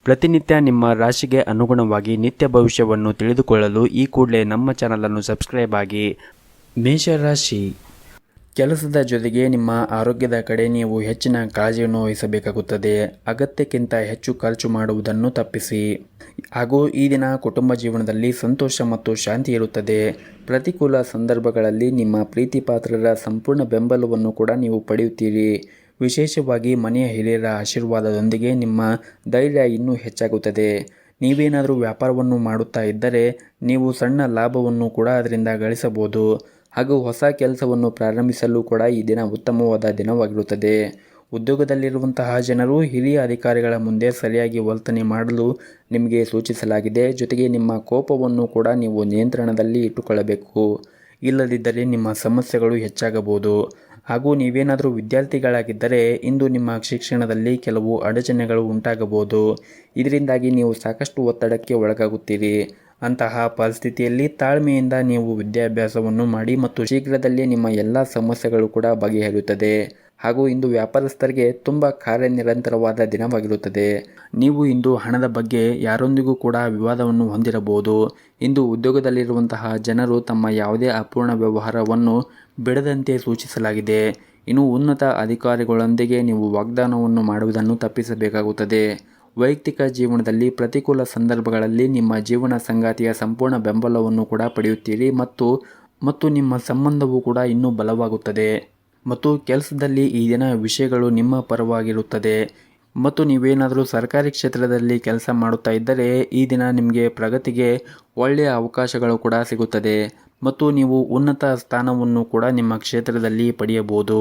ಪ್ರತಿನಿತ್ಯ ನಿಮ್ಮ ರಾಶಿಗೆ ಅನುಗುಣವಾಗಿ ನಿತ್ಯ ಭವಿಷ್ಯವನ್ನು ತಿಳಿದುಕೊಳ್ಳಲು ಈ ಕೂಡಲೇ ನಮ್ಮ ಚಾನಲನ್ನು ಸಬ್ಸ್ಕ್ರೈಬ್ ಆಗಿ. ಮೇಷರಾಶಿ, ಕೆಲಸದ ಜೊತೆಗೆ ನಿಮ್ಮ ಆರೋಗ್ಯದ ಕಡೆ ನೀವು ಹೆಚ್ಚಿನ ಕಾಳಜಿಯನ್ನು ವಹಿಸಬೇಕಾಗುತ್ತದೆ. ಅಗತ್ಯಕ್ಕಿಂತ ಹೆಚ್ಚು ಖರ್ಚು ಮಾಡುವುದನ್ನು ತಪ್ಪಿಸಿ. ಹಾಗೂ ಈ ದಿನ ಕುಟುಂಬ ಜೀವನದಲ್ಲಿ ಸಂತೋಷ ಮತ್ತು ಶಾಂತಿ ಇರುತ್ತದೆ. ಪ್ರತಿಕೂಲ ಸಂದರ್ಭಗಳಲ್ಲಿ ನಿಮ್ಮ ಪ್ರೀತಿ ಪಾತ್ರರ ಸಂಪೂರ್ಣ ಬೆಂಬಲವನ್ನು ಕೂಡ ನೀವು ಪಡೆಯುತ್ತೀರಿ. ವಿಶೇಷವಾಗಿ ಮನೆಯ ಹಿರಿಯರ ಆಶೀರ್ವಾದದೊಂದಿಗೆ ನಿಮ್ಮ ಧೈರ್ಯ ಇನ್ನೂ ಹೆಚ್ಚಾಗುತ್ತದೆ. ನೀವೇನಾದರೂ ವ್ಯಾಪಾರವನ್ನು ಮಾಡುತ್ತಾ ಇದ್ದರೆ ನೀವು ಸಣ್ಣ ಲಾಭವನ್ನು ಕೂಡ ಅದರಿಂದ ಗಳಿಸಬಹುದು. ಹಾಗೂ ಹೊಸ ಕೆಲಸವನ್ನು ಪ್ರಾರಂಭಿಸಲು ಕೂಡ ಈ ದಿನ ಉತ್ತಮವಾದ ದಿನವಾಗಿರುತ್ತದೆ. ಉದ್ಯೋಗದಲ್ಲಿರುವಂತಹ ಜನರು ಹಿರಿಯ ಅಧಿಕಾರಿಗಳ ಮುಂದೆ ಸರಿಯಾಗಿ ವರ್ತನೆ ಮಾಡಲು ನಿಮಗೆ ಸೂಚಿಸಲಾಗಿದೆ. ಜೊತೆಗೆ ನಿಮ್ಮ ಕೋಪವನ್ನು ಕೂಡ ನೀವು ನಿಯಂತ್ರಣದಲ್ಲಿ ಇಟ್ಟುಕೊಳ್ಳಬೇಕು. ಇಲ್ಲದಿದ್ದರೆ ನಿಮ್ಮ ಸಮಸ್ಯೆಗಳು ಹೆಚ್ಚಾಗಬಹುದು. ಹಾಗೂ ನೀವೇನಾದರೂ ವಿದ್ಯಾರ್ಥಿಗಳಾಗಿದ್ದರೆ ಇಂದು ನಿಮ್ಮ ಶಿಕ್ಷಣದಲ್ಲಿ ಕೆಲವು ಅಡಚಣೆಗಳು ಉಂಟಾಗಬಹುದು. ಇದರಿಂದಾಗಿ ನೀವು ಸಾಕಷ್ಟು ಒತ್ತಡಕ್ಕೆ ಒಳಗಾಗುತ್ತೀರಿ. ಅಂತಹ ಪರಿಸ್ಥಿತಿಯಲ್ಲಿ ತಾಳ್ಮೆಯಿಂದ ನೀವು ವಿದ್ಯಾಭ್ಯಾಸವನ್ನು ಮಾಡಿ ಮತ್ತು ಶೀಘ್ರದಲ್ಲೇ ನಿಮ್ಮ ಎಲ್ಲ ಸಮಸ್ಯೆಗಳು ಕೂಡ ಬಗೆಹರಿಯುತ್ತದೆ. ಹಾಗೂ ಇಂದು ವ್ಯಾಪಾರಸ್ಥರಿಗೆ ತುಂಬ ಕಾರ್ಯನಿರಂತರವಾದ ದಿನವಾಗಿರುತ್ತದೆ. ನೀವು ಇಂದು ಹಣದ ಬಗ್ಗೆ ಯಾರೊಂದಿಗೂ ಕೂಡ ವಿವಾದವನ್ನು ಹೊಂದಿರಬಹುದು. ಇಂದು ಉದ್ಯೋಗದಲ್ಲಿರುವಂತಹ ಜನರು ತಮ್ಮ ಯಾವುದೇ ಅಪೂರ್ಣ ವ್ಯವಹಾರವನ್ನು ಬಿಡದಂತೆ ಸೂಚಿಸಲಾಗಿದೆ. ಇನ್ನು ಉನ್ನತ ಅಧಿಕಾರಿಗಳೊಂದಿಗೆ ನೀವು ವಾಗ್ದಾನವನ್ನು ಮಾಡುವುದನ್ನು ತಪ್ಪಿಸಬೇಕಾಗುತ್ತದೆ. ವೈಯಕ್ತಿಕ ಜೀವನದಲ್ಲಿ ಪ್ರತಿಕೂಲ ಸಂದರ್ಭಗಳಲ್ಲಿ ನಿಮ್ಮ ಜೀವನ ಸಂಗಾತಿಯ ಸಂಪೂರ್ಣ ಬೆಂಬಲವನ್ನು ಕೂಡ ಪಡೆಯುತ್ತೀರಿ ಮತ್ತು ನಿಮ್ಮ ಸಂಬಂಧವು ಕೂಡ ಇನ್ನೂ ಬಲವಾಗುತ್ತದೆ. ಮತ್ತು ಕೆಲಸದಲ್ಲಿ ಈ ದಿನ ವಿಷಯಗಳು ನಿಮ್ಮ ಪರವಾಗಿರುತ್ತದೆ. ಮತ್ತು ನೀವೇನಾದರೂ ಸರ್ಕಾರಿ ಕ್ಷೇತ್ರದಲ್ಲಿ ಕೆಲಸ ಮಾಡುತ್ತಾ ಇದ್ದರೆ ಈ ದಿನ ನಿಮಗೆ ಪ್ರಗತಿಗೆ ಒಳ್ಳೆಯ ಅವಕಾಶಗಳು ಕೂಡ ಸಿಗುತ್ತದೆ. ಮತ್ತು ನೀವು ಉನ್ನತ ಸ್ಥಾನವನ್ನು ಕೂಡ ನಿಮ್ಮ ಕ್ಷೇತ್ರದಲ್ಲಿ ಪಡೆಯಬಹುದು.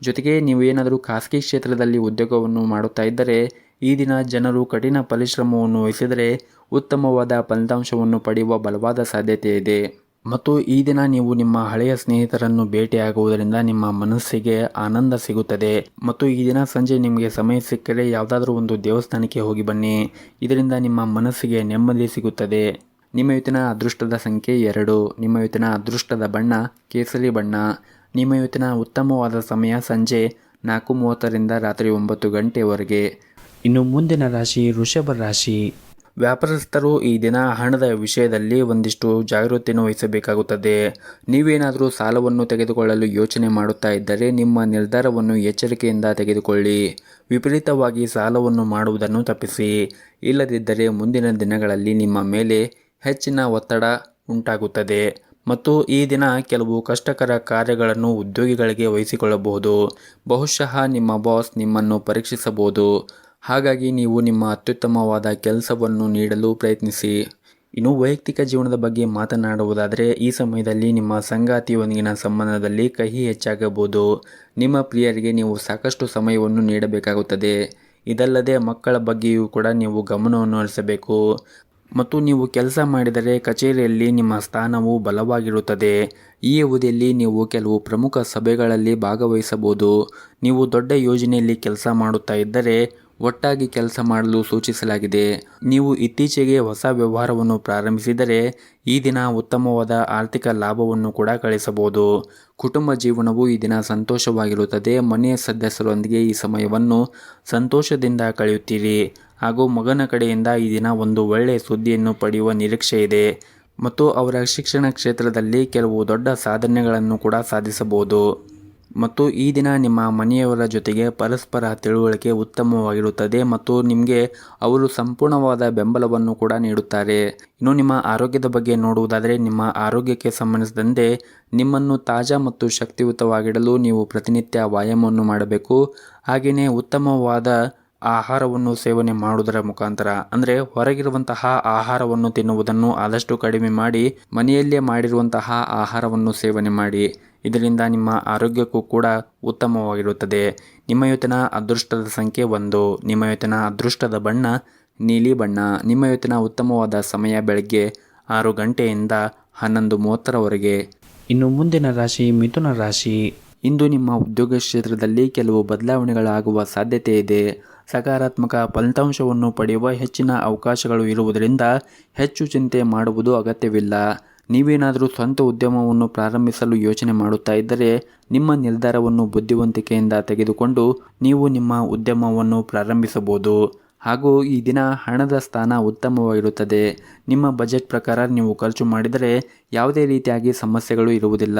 ಜೊತೆಗೆ ನೀವೇನಾದರೂ ಖಾಸಗಿ ಕ್ಷೇತ್ರದಲ್ಲಿ ಉದ್ಯೋಗವನ್ನು ಮಾಡುತ್ತಾ ಇದ್ದರೆ ಈ ದಿನ ಜನರು ಕಠಿಣ ಪರಿಶ್ರಮವನ್ನು ವಹಿಸಿದರೆ ಉತ್ತಮವಾದ ಫಲಿತಾಂಶವನ್ನು ಪಡೆಯುವ ಬಲವಾದ ಸಾಧ್ಯತೆ ಇದೆ. ಮತ್ತು ಈ ದಿನ ನೀವು ನಿಮ್ಮ ಹಳೆಯ ಸ್ನೇಹಿತರನ್ನು ಭೇಟಿಯಾಗುವುದರಿಂದ ನಿಮ್ಮ ಮನಸ್ಸಿಗೆ ಆನಂದ ಸಿಗುತ್ತದೆ. ಮತ್ತು ಈ ದಿನ ಸಂಜೆ ನಿಮಗೆ ಸಮಯ ಸಿಕ್ಕರೆ ಯಾವುದಾದ್ರೂ ಒಂದು ದೇವಸ್ಥಾನಕ್ಕೆ ಹೋಗಿ ಬನ್ನಿ. ಇದರಿಂದ ನಿಮ್ಮ ಮನಸ್ಸಿಗೆ ನೆಮ್ಮದಿ ಸಿಗುತ್ತದೆ. ನಿಮ್ಮ ಇವತ್ತಿನ ಅದೃಷ್ಟದ ಸಂಖ್ಯೆ 2. ನಿಮ್ಮ ಇವತ್ತಿನ ಅದೃಷ್ಟದ ಬಣ್ಣ ಕೇಸರಿ ಬಣ್ಣ. ನಿಮ್ಮ ಇವತ್ತಿನ ಉತ್ತಮವಾದ ಸಮಯ ಸಂಜೆ 4:30ರಿಂದ ರಾತ್ರಿ 9 ಗಂಟೆವರೆಗೆ. ಇನ್ನು ಮುಂದಿನ ರಾಶಿ ವೃಷಭ ರಾಶಿ. ವ್ಯಾಪಾರಸ್ಥರು ಈ ದಿನ ಹಣದ ವಿಷಯದಲ್ಲಿ ಒಂದಿಷ್ಟು ಜಾಗೃತಿಯನ್ನು ವಹಿಸಬೇಕಾಗುತ್ತದೆ. ನೀವೇನಾದರೂ ಸಾಲವನ್ನು ತೆಗೆದುಕೊಳ್ಳಲು ಯೋಚನೆ ಮಾಡುತ್ತಾ ಇದ್ದರೆ ನಿಮ್ಮ ನಿರ್ಧಾರವನ್ನು ಎಚ್ಚರಿಕೆಯಿಂದ ತೆಗೆದುಕೊಳ್ಳಿ. ವಿಪರೀತವಾಗಿ ಸಾಲವನ್ನು ಮಾಡುವುದನ್ನು ತಪ್ಪಿಸಿ. ಇಲ್ಲದಿದ್ದರೆ ಮುಂದಿನ ದಿನಗಳಲ್ಲಿ ನಿಮ್ಮ ಮೇಲೆ ಹೆಚ್ಚಿನ ಒತ್ತಡ ಉಂಟಾಗುತ್ತದೆ. ಮತ್ತು ಈ ದಿನ ಕೆಲವು ಕಷ್ಟಕರ ಕಾರ್ಯಗಳನ್ನು ಉದ್ಯೋಗಿಗಳಿಗೆ ವಹಿಸಿಕೊಳ್ಳಬಹುದು. ಬಹುಶಃ ನಿಮ್ಮ ಬಾಸ್ ನಿಮ್ಮನ್ನು ಪರೀಕ್ಷಿಸಬಹುದು. ಹಾಗಾಗಿ ನೀವು ನಿಮ್ಮ ಅತ್ಯುತ್ತಮವಾದ ಕೆಲಸವನ್ನು ನೀಡಲು ಪ್ರಯತ್ನಿಸಿ. ಇನ್ನು ವೈಯಕ್ತಿಕ ಜೀವನದ ಬಗ್ಗೆ ಮಾತನಾಡುವುದಾದರೆ ಈ ಸಮಯದಲ್ಲಿ ನಿಮ್ಮ ಸಂಗಾತಿಯೊಂದಿಗಿನ ಸಂಬಂಧದಲ್ಲಿ ಕಹಿ ಹೆಚ್ಚಾಗಬಹುದು. ನಿಮ್ಮ ಪ್ರಿಯರಿಗೆ ನೀವು ಸಾಕಷ್ಟು ಸಮಯವನ್ನು ನೀಡಬೇಕಾಗುತ್ತದೆ. ಇದಲ್ಲದೆ ಮಕ್ಕಳ ಬಗ್ಗೆಯೂ ಕೂಡ ನೀವು ಗಮನವನ್ನು ಹರಿಸಬೇಕು. ಮತ್ತು ನೀವು ಕೆಲಸ ಮಾಡಿದರೆ ಕಚೇರಿಯಲ್ಲಿ ನಿಮ್ಮ ಸ್ಥಾನವು ಬಲವಾಗಿರುತ್ತದೆ. ಈ ಅವಧಿಯಲ್ಲಿ ನೀವು ಕೆಲವು ಪ್ರಮುಖ ಸಭೆಗಳಲ್ಲಿ ಭಾಗವಹಿಸಬಹುದು. ನೀವು ದೊಡ್ಡ ಯೋಜನೆಯಲ್ಲಿ ಕೆಲಸ ಮಾಡುತ್ತಾ ಇದ್ದರೆ ಒಟ್ಟಾಗಿ ಕೆಲಸ ಮಾಡಲು ಸೂಚಿಸಲಾಗಿದೆ. ನೀವು ಇತ್ತೀಚೆಗೆ ಹೊಸ ವ್ಯವಹಾರವನ್ನು ಪ್ರಾರಂಭಿಸಿದರೆ ಈ ದಿನ ಉತ್ತಮವಾದ ಆರ್ಥಿಕ ಲಾಭವನ್ನು ಕೂಡ ಗಳಿಸಬಹುದು. ಕುಟುಂಬ ಜೀವನವು ಈ ದಿನ ಸಂತೋಷವಾಗಿರುತ್ತದೆ. ಮನೆಯ ಸದಸ್ಯರೊಂದಿಗೆ ಈ ಸಮಯವನ್ನು ಸಂತೋಷದಿಂದ ಕಳೆಯುತ್ತೀರಿ. ಹಾಗೂ ಮಗನ ಕಡೆಯಿಂದ ಈ ದಿನ ಒಂದು ಒಳ್ಳೆಯ ಸುದ್ದಿಯನ್ನು ಪಡೆಯುವ ನಿರೀಕ್ಷೆ ಇದೆ. ಮತ್ತು ಅವರ ಶಿಕ್ಷಣ ಕ್ಷೇತ್ರದಲ್ಲಿ ಕೆಲವು ದೊಡ್ಡ ಸಾಧನೆಗಳನ್ನು ಕೂಡ ಸಾಧಿಸಬಹುದು. ಮತ್ತು ಈ ದಿನ ನಿಮ್ಮ ಮನೆಯವರ ಜೊತೆಗೆ ಪರಸ್ಪರ ತಿಳುವಳಿಕೆ ಉತ್ತಮವಾಗಿರುತ್ತದೆ ಮತ್ತು ನಿಮಗೆ ಅವರು ಸಂಪೂರ್ಣವಾದ ಬೆಂಬಲವನ್ನು ಕೂಡ ನೀಡುತ್ತಾರೆ. ಇನ್ನು ನಿಮ್ಮ ಆರೋಗ್ಯದ ಬಗ್ಗೆ ನೋಡುವುದಾದರೆ ನಿಮ್ಮ ಆರೋಗ್ಯಕ್ಕೆ ಸಂಬಂಧಿಸಿದಂತೆ ನಿಮ್ಮನ್ನು ತಾಜಾ ಮತ್ತು ಶಕ್ತಿಯುತವಾಗಿಡಲು ನೀವು ಪ್ರತಿನಿತ್ಯ ವ್ಯಾಯಾಮವನ್ನು ಮಾಡಬೇಕು. ಹಾಗೆಯೇ ಉತ್ತಮವಾದ ಆಹಾರವನ್ನು ಸೇವನೆ ಮಾಡುವುದರ ಮುಖಾಂತರ ಅಂದರೆ ಹೊರಗಿರುವಂತಹ ಆಹಾರವನ್ನು ತಿನ್ನುವುದನ್ನು ಆದಷ್ಟು ಕಡಿಮೆ ಮಾಡಿ ಮನೆಯಲ್ಲೇ ಮಾಡಿರುವಂತಹ ಆಹಾರವನ್ನು ಸೇವನೆ ಮಾಡಿ. ಇದರಿಂದ ನಿಮ್ಮ ಆರೋಗ್ಯಕ್ಕೂ ಕೂಡ ಉತ್ತಮವಾಗಿರುತ್ತದೆ. ನಿಮ್ಮ ಇವತ್ತಿನ ಅದೃಷ್ಟದ ಸಂಖ್ಯೆ 1. ನಿಮ್ಮ ಇವತ್ತಿನ ಅದೃಷ್ಟದ ಬಣ್ಣ ನೀಲಿ ಬಣ್ಣ. ನಿಮ್ಮ ಇವತ್ತಿನ ಉತ್ತಮವಾದ ಸಮಯ ಬೆಳಗ್ಗೆ 6 ಗಂಟೆಯಿಂದ 11:30ರವರೆಗೆ. ಇನ್ನು ಮುಂದಿನ ರಾಶಿ ಮಿಥುನ ರಾಶಿ. ಇಂದು ನಿಮ್ಮ ಉದ್ಯೋಗ ಕ್ಷೇತ್ರದಲ್ಲಿ ಕೆಲವು ಬದಲಾವಣೆಗಳಾಗುವ ಸಾಧ್ಯತೆ ಇದೆ. ಸಕಾರಾತ್ಮಕ ಫಲಿತಾಂಶವನ್ನು ಪಡೆಯುವ ಹೆಚ್ಚಿನ ಅವಕಾಶಗಳು ಇರುವುದರಿಂದ ಹೆಚ್ಚು ಚಿಂತೆ ಮಾಡುವುದು ಅಗತ್ಯವಿಲ್ಲ. ನೀವೇನಾದರೂ ಸ್ವಂತ ಉದ್ಯಮವನ್ನು ಪ್ರಾರಂಭಿಸಲು ಯೋಚನೆ ಮಾಡುತ್ತಾ ಇದ್ದರೆ ನಿಮ್ಮ ನಿರ್ಧಾರವನ್ನು ಬುದ್ಧಿವಂತಿಕೆಯಿಂದ ತೆಗೆದುಕೊಂಡು ನೀವು ನಿಮ್ಮ ಉದ್ಯಮವನ್ನು ಪ್ರಾರಂಭಿಸಬಹುದು. ಹಾಗೂ ಈ ದಿನ ಹಣದ ಸ್ಥಾನ ಉತ್ತಮವಾಗಿರುತ್ತದೆ. ನಿಮ್ಮ ಬಜೆಟ್ ಪ್ರಕಾರ ನೀವು ಖರ್ಚು ಮಾಡಿದರೆ ಯಾವುದೇ ರೀತಿಯಾಗಿ ಸಮಸ್ಯೆಗಳು ಇರುವುದಿಲ್ಲ.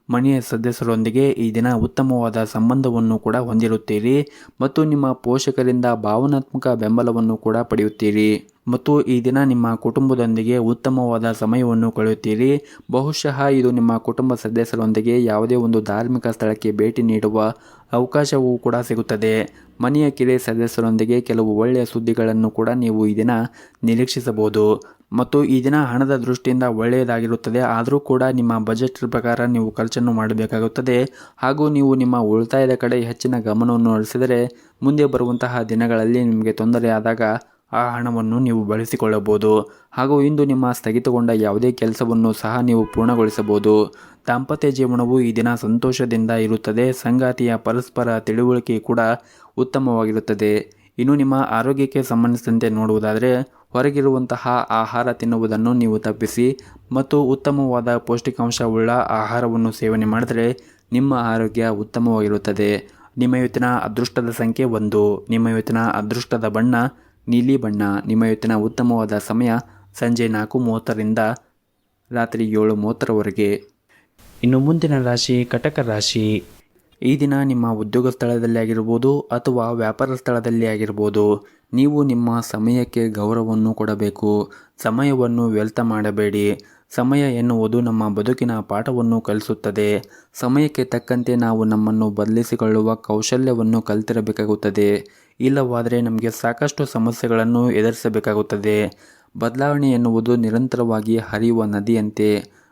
ಮನೆಯ ಸದಸ್ಯರೊಂದಿಗೆ ಈ ದಿನ ಉತ್ತಮವಾದ ಸಂಬಂಧವನ್ನು ಕೂಡ ಹೊಂದಿರುತ್ತೀರಿ ಮತ್ತು ನಿಮ್ಮ ಪೋಷಕರಿಂದ ಭಾವನಾತ್ಮಕ ಬೆಂಬಲವನ್ನು ಕೂಡ ಪಡೆಯುತ್ತೀರಿ. ಮತ್ತು ಈ ದಿನ ನಿಮ್ಮ ಕುಟುಂಬದೊಂದಿಗೆ ಉತ್ತಮವಾದ ಸಮಯವನ್ನು ಕಳೆಯುತ್ತೀರಿ. ಬಹುಶಃ ಇದು ನಿಮ್ಮ ಕುಟುಂಬ ಸದಸ್ಯರೊಂದಿಗೆ ಯಾವುದೇ ಒಂದು ಧಾರ್ಮಿಕ ಸ್ಥಳಕ್ಕೆ ಭೇಟಿ ನೀಡುವ ಅವಕಾಶವೂ ಕೂಡ ಸಿಗುತ್ತದೆ. ಮನೆಯ ಕಿರಿಯ ಸದಸ್ಯರೊಂದಿಗೆ ಕೆಲವು ಒಳ್ಳೆಯ ಸುದ್ದಿಗಳನ್ನು ಕೂಡ ನೀವು ಈ ದಿನ ನಿರೀಕ್ಷಿಸಬಹುದು. ಮತ್ತು ಈ ದಿನ ಹಣದ ದೃಷ್ಟಿಯಿಂದ ಒಳ್ಳೆಯದಾಗಿರುತ್ತದೆ. ಆದರೂ ಕೂಡ ನಿಮ್ಮ ಬಜೆಟ್ ಪ್ರಕಾರ ನೀವು ಖರ್ಚನ್ನು ಮಾಡಬೇಕಾಗುತ್ತದೆ. ಹಾಗೂ ನೀವು ನಿಮ್ಮ ಉಳಿತಾಯದ ಕಡೆ ಹೆಚ್ಚಿನ ಗಮನವನ್ನು ಹರಿಸಿದರೆ ಮುಂದೆ ಬರುವಂತಹ ದಿನಗಳಲ್ಲಿ ನಿಮಗೆ ತೊಂದರೆಯಾದಾಗ ಆ ಹಣವನ್ನು ನೀವು ಬಳಸಿಕೊಳ್ಳಬಹುದು. ಹಾಗೂ ಇಂದು ನಿಮ್ಮ ಸ್ಥಗಿತಗೊಂಡ ಯಾವುದೇ ಕೆಲಸವನ್ನು ಸಹ ನೀವು ಪೂರ್ಣಗೊಳಿಸಬಹುದು. ದಾಂಪತ್ಯ ಜೀವನವು ಈ ದಿನ ಸಂತೋಷದಿಂದ ಇರುತ್ತದೆ. ಸಂಗಾತಿಯ ಪರಸ್ಪರ ತಿಳುವಳಿಕೆ ಕೂಡ ಉತ್ತಮವಾಗಿರುತ್ತದೆ. ಇನ್ನು ನಿಮ್ಮ ಆರೋಗ್ಯಕ್ಕೆ ಸಂಬಂಧಿಸಿದಂತೆ ನೋಡುವುದಾದರೆ ಹೊರಗಿರುವಂತಹ ಆಹಾರ ತಿನ್ನುವುದನ್ನು ನೀವು ತಪ್ಪಿಸಿ ಮತ್ತು ಉತ್ತಮವಾದ ಪೌಷ್ಟಿಕಾಂಶವುಳ್ಳ ಆಹಾರವನ್ನು ಸೇವನೆ ಮಾಡಿದರೆ ನಿಮ್ಮ ಆರೋಗ್ಯ ಉತ್ತಮವಾಗಿರುತ್ತದೆ. ನಿಮ್ಮ ಇವತ್ತಿನ ಅದೃಷ್ಟದ ಸಂಖ್ಯೆ 1. ನಿಮ್ಮ ಇವತ್ತಿನ ಅದೃಷ್ಟದ ಬಣ್ಣ ನೀಲಿ ಬಣ್ಣ. ನಿಮ್ಮ ಇವತ್ತಿನ ಉತ್ತಮವಾದ ಸಮಯ ಸಂಜೆ 4:30ರಿಂದ ರಾತ್ರಿ 7:30ರವರೆಗೆ. ಇನ್ನು ಮುಂದಿನ ರಾಶಿ ಕಟಕ ರಾಶಿ. ಈ ದಿನ ನಿಮ್ಮ ಉದ್ಯೋಗ ಸ್ಥಳದಲ್ಲಿ ಆಗಿರ್ಬೋದು ಅಥವಾ ವ್ಯಾಪಾರ ಸ್ಥಳದಲ್ಲಿ ಆಗಿರ್ಬೋದು, ನೀವು ನಿಮ್ಮ ಸಮಯಕ್ಕೆ ಗೌರವವನ್ನು ಕೊಡಬೇಕು. ಸಮಯವನ್ನು ವ್ಯರ್ಥ ಮಾಡಬೇಡಿ. ಸಮಯ ಎನ್ನುವುದು ನಮ್ಮ ಬದುಕಿನ ಪಾಠವನ್ನು ಕಲಿಸುತ್ತದೆ. ಸಮಯಕ್ಕೆ ತಕ್ಕಂತೆ ನಾವು ನಮ್ಮನ್ನು ಬದಲಿಸಿಕೊಳ್ಳುವ ಕೌಶಲ್ಯವನ್ನು ಕಲಿತಿರಬೇಕಾಗುತ್ತದೆ. ಇಲ್ಲವಾದರೆ ನಮಗೆ ಸಾಕಷ್ಟು ಸಮಸ್ಯೆಗಳನ್ನು ಎದುರಿಸಬೇಕಾಗುತ್ತದೆ. ಬದಲಾವಣೆ ಎನ್ನುವುದು ನಿರಂತರವಾಗಿ ಹರಿಯುವ ನದಿಯಂತೆ.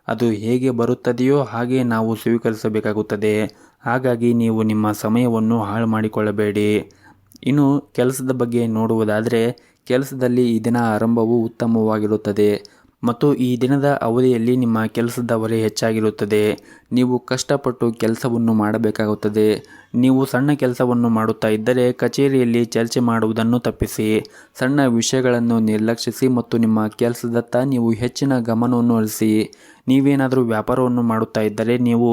ಅದು ಹೇಗೆ ಬರುತ್ತದೆಯೋ ಹಾಗೆ ನಾವು ಸ್ವೀಕರಿಸಬೇಕಾಗುತ್ತದೆ. ಹಾಗಾಗಿ ನೀವು ನಿಮ್ಮ ಸಮಯವನ್ನು ಹಾಳು ಮಾಡಿಕೊಳ್ಳಬೇಡಿ. ಇನ್ನು ಕೆಲಸದ ಬಗ್ಗೆ ನೋಡುವುದಾದರೆ ಕೆಲಸದಲ್ಲಿ ಈ ದಿನ ಆರಂಭವು ಉತ್ತಮವಾಗಿರುತ್ತದೆ ಮತ್ತು ಈ ದಿನದ ಅವಧಿಯಲ್ಲಿ ನಿಮ್ಮ ಕೆಲಸದ ಹೊರೆ ಹೆಚ್ಚಾಗಿರುತ್ತದೆ. ನೀವು ಕಷ್ಟಪಟ್ಟು ಕೆಲಸವನ್ನು ಮಾಡಬೇಕಾಗುತ್ತದೆ. ನೀವು ಸಣ್ಣ ಕೆಲಸವನ್ನು ಮಾಡುತ್ತಾ ಇದ್ದರೆ ಕಚೇರಿಯಲ್ಲಿ ಚರ್ಚೆ ಮಾಡುವುದನ್ನು ತಪ್ಪಿಸಿ. ಸಣ್ಣ ವಿಷಯಗಳನ್ನು ನಿರ್ಲಕ್ಷಿಸಿ ಮತ್ತು ನಿಮ್ಮ ಕೆಲಸದತ್ತ ನೀವು ಹೆಚ್ಚಿನ ಗಮನವನ್ನು ಹರಿಸಿ. ನೀವೇನಾದರೂ ವ್ಯಾಪಾರವನ್ನು ಮಾಡುತ್ತಾ ಇದ್ದರೆ, ನೀವು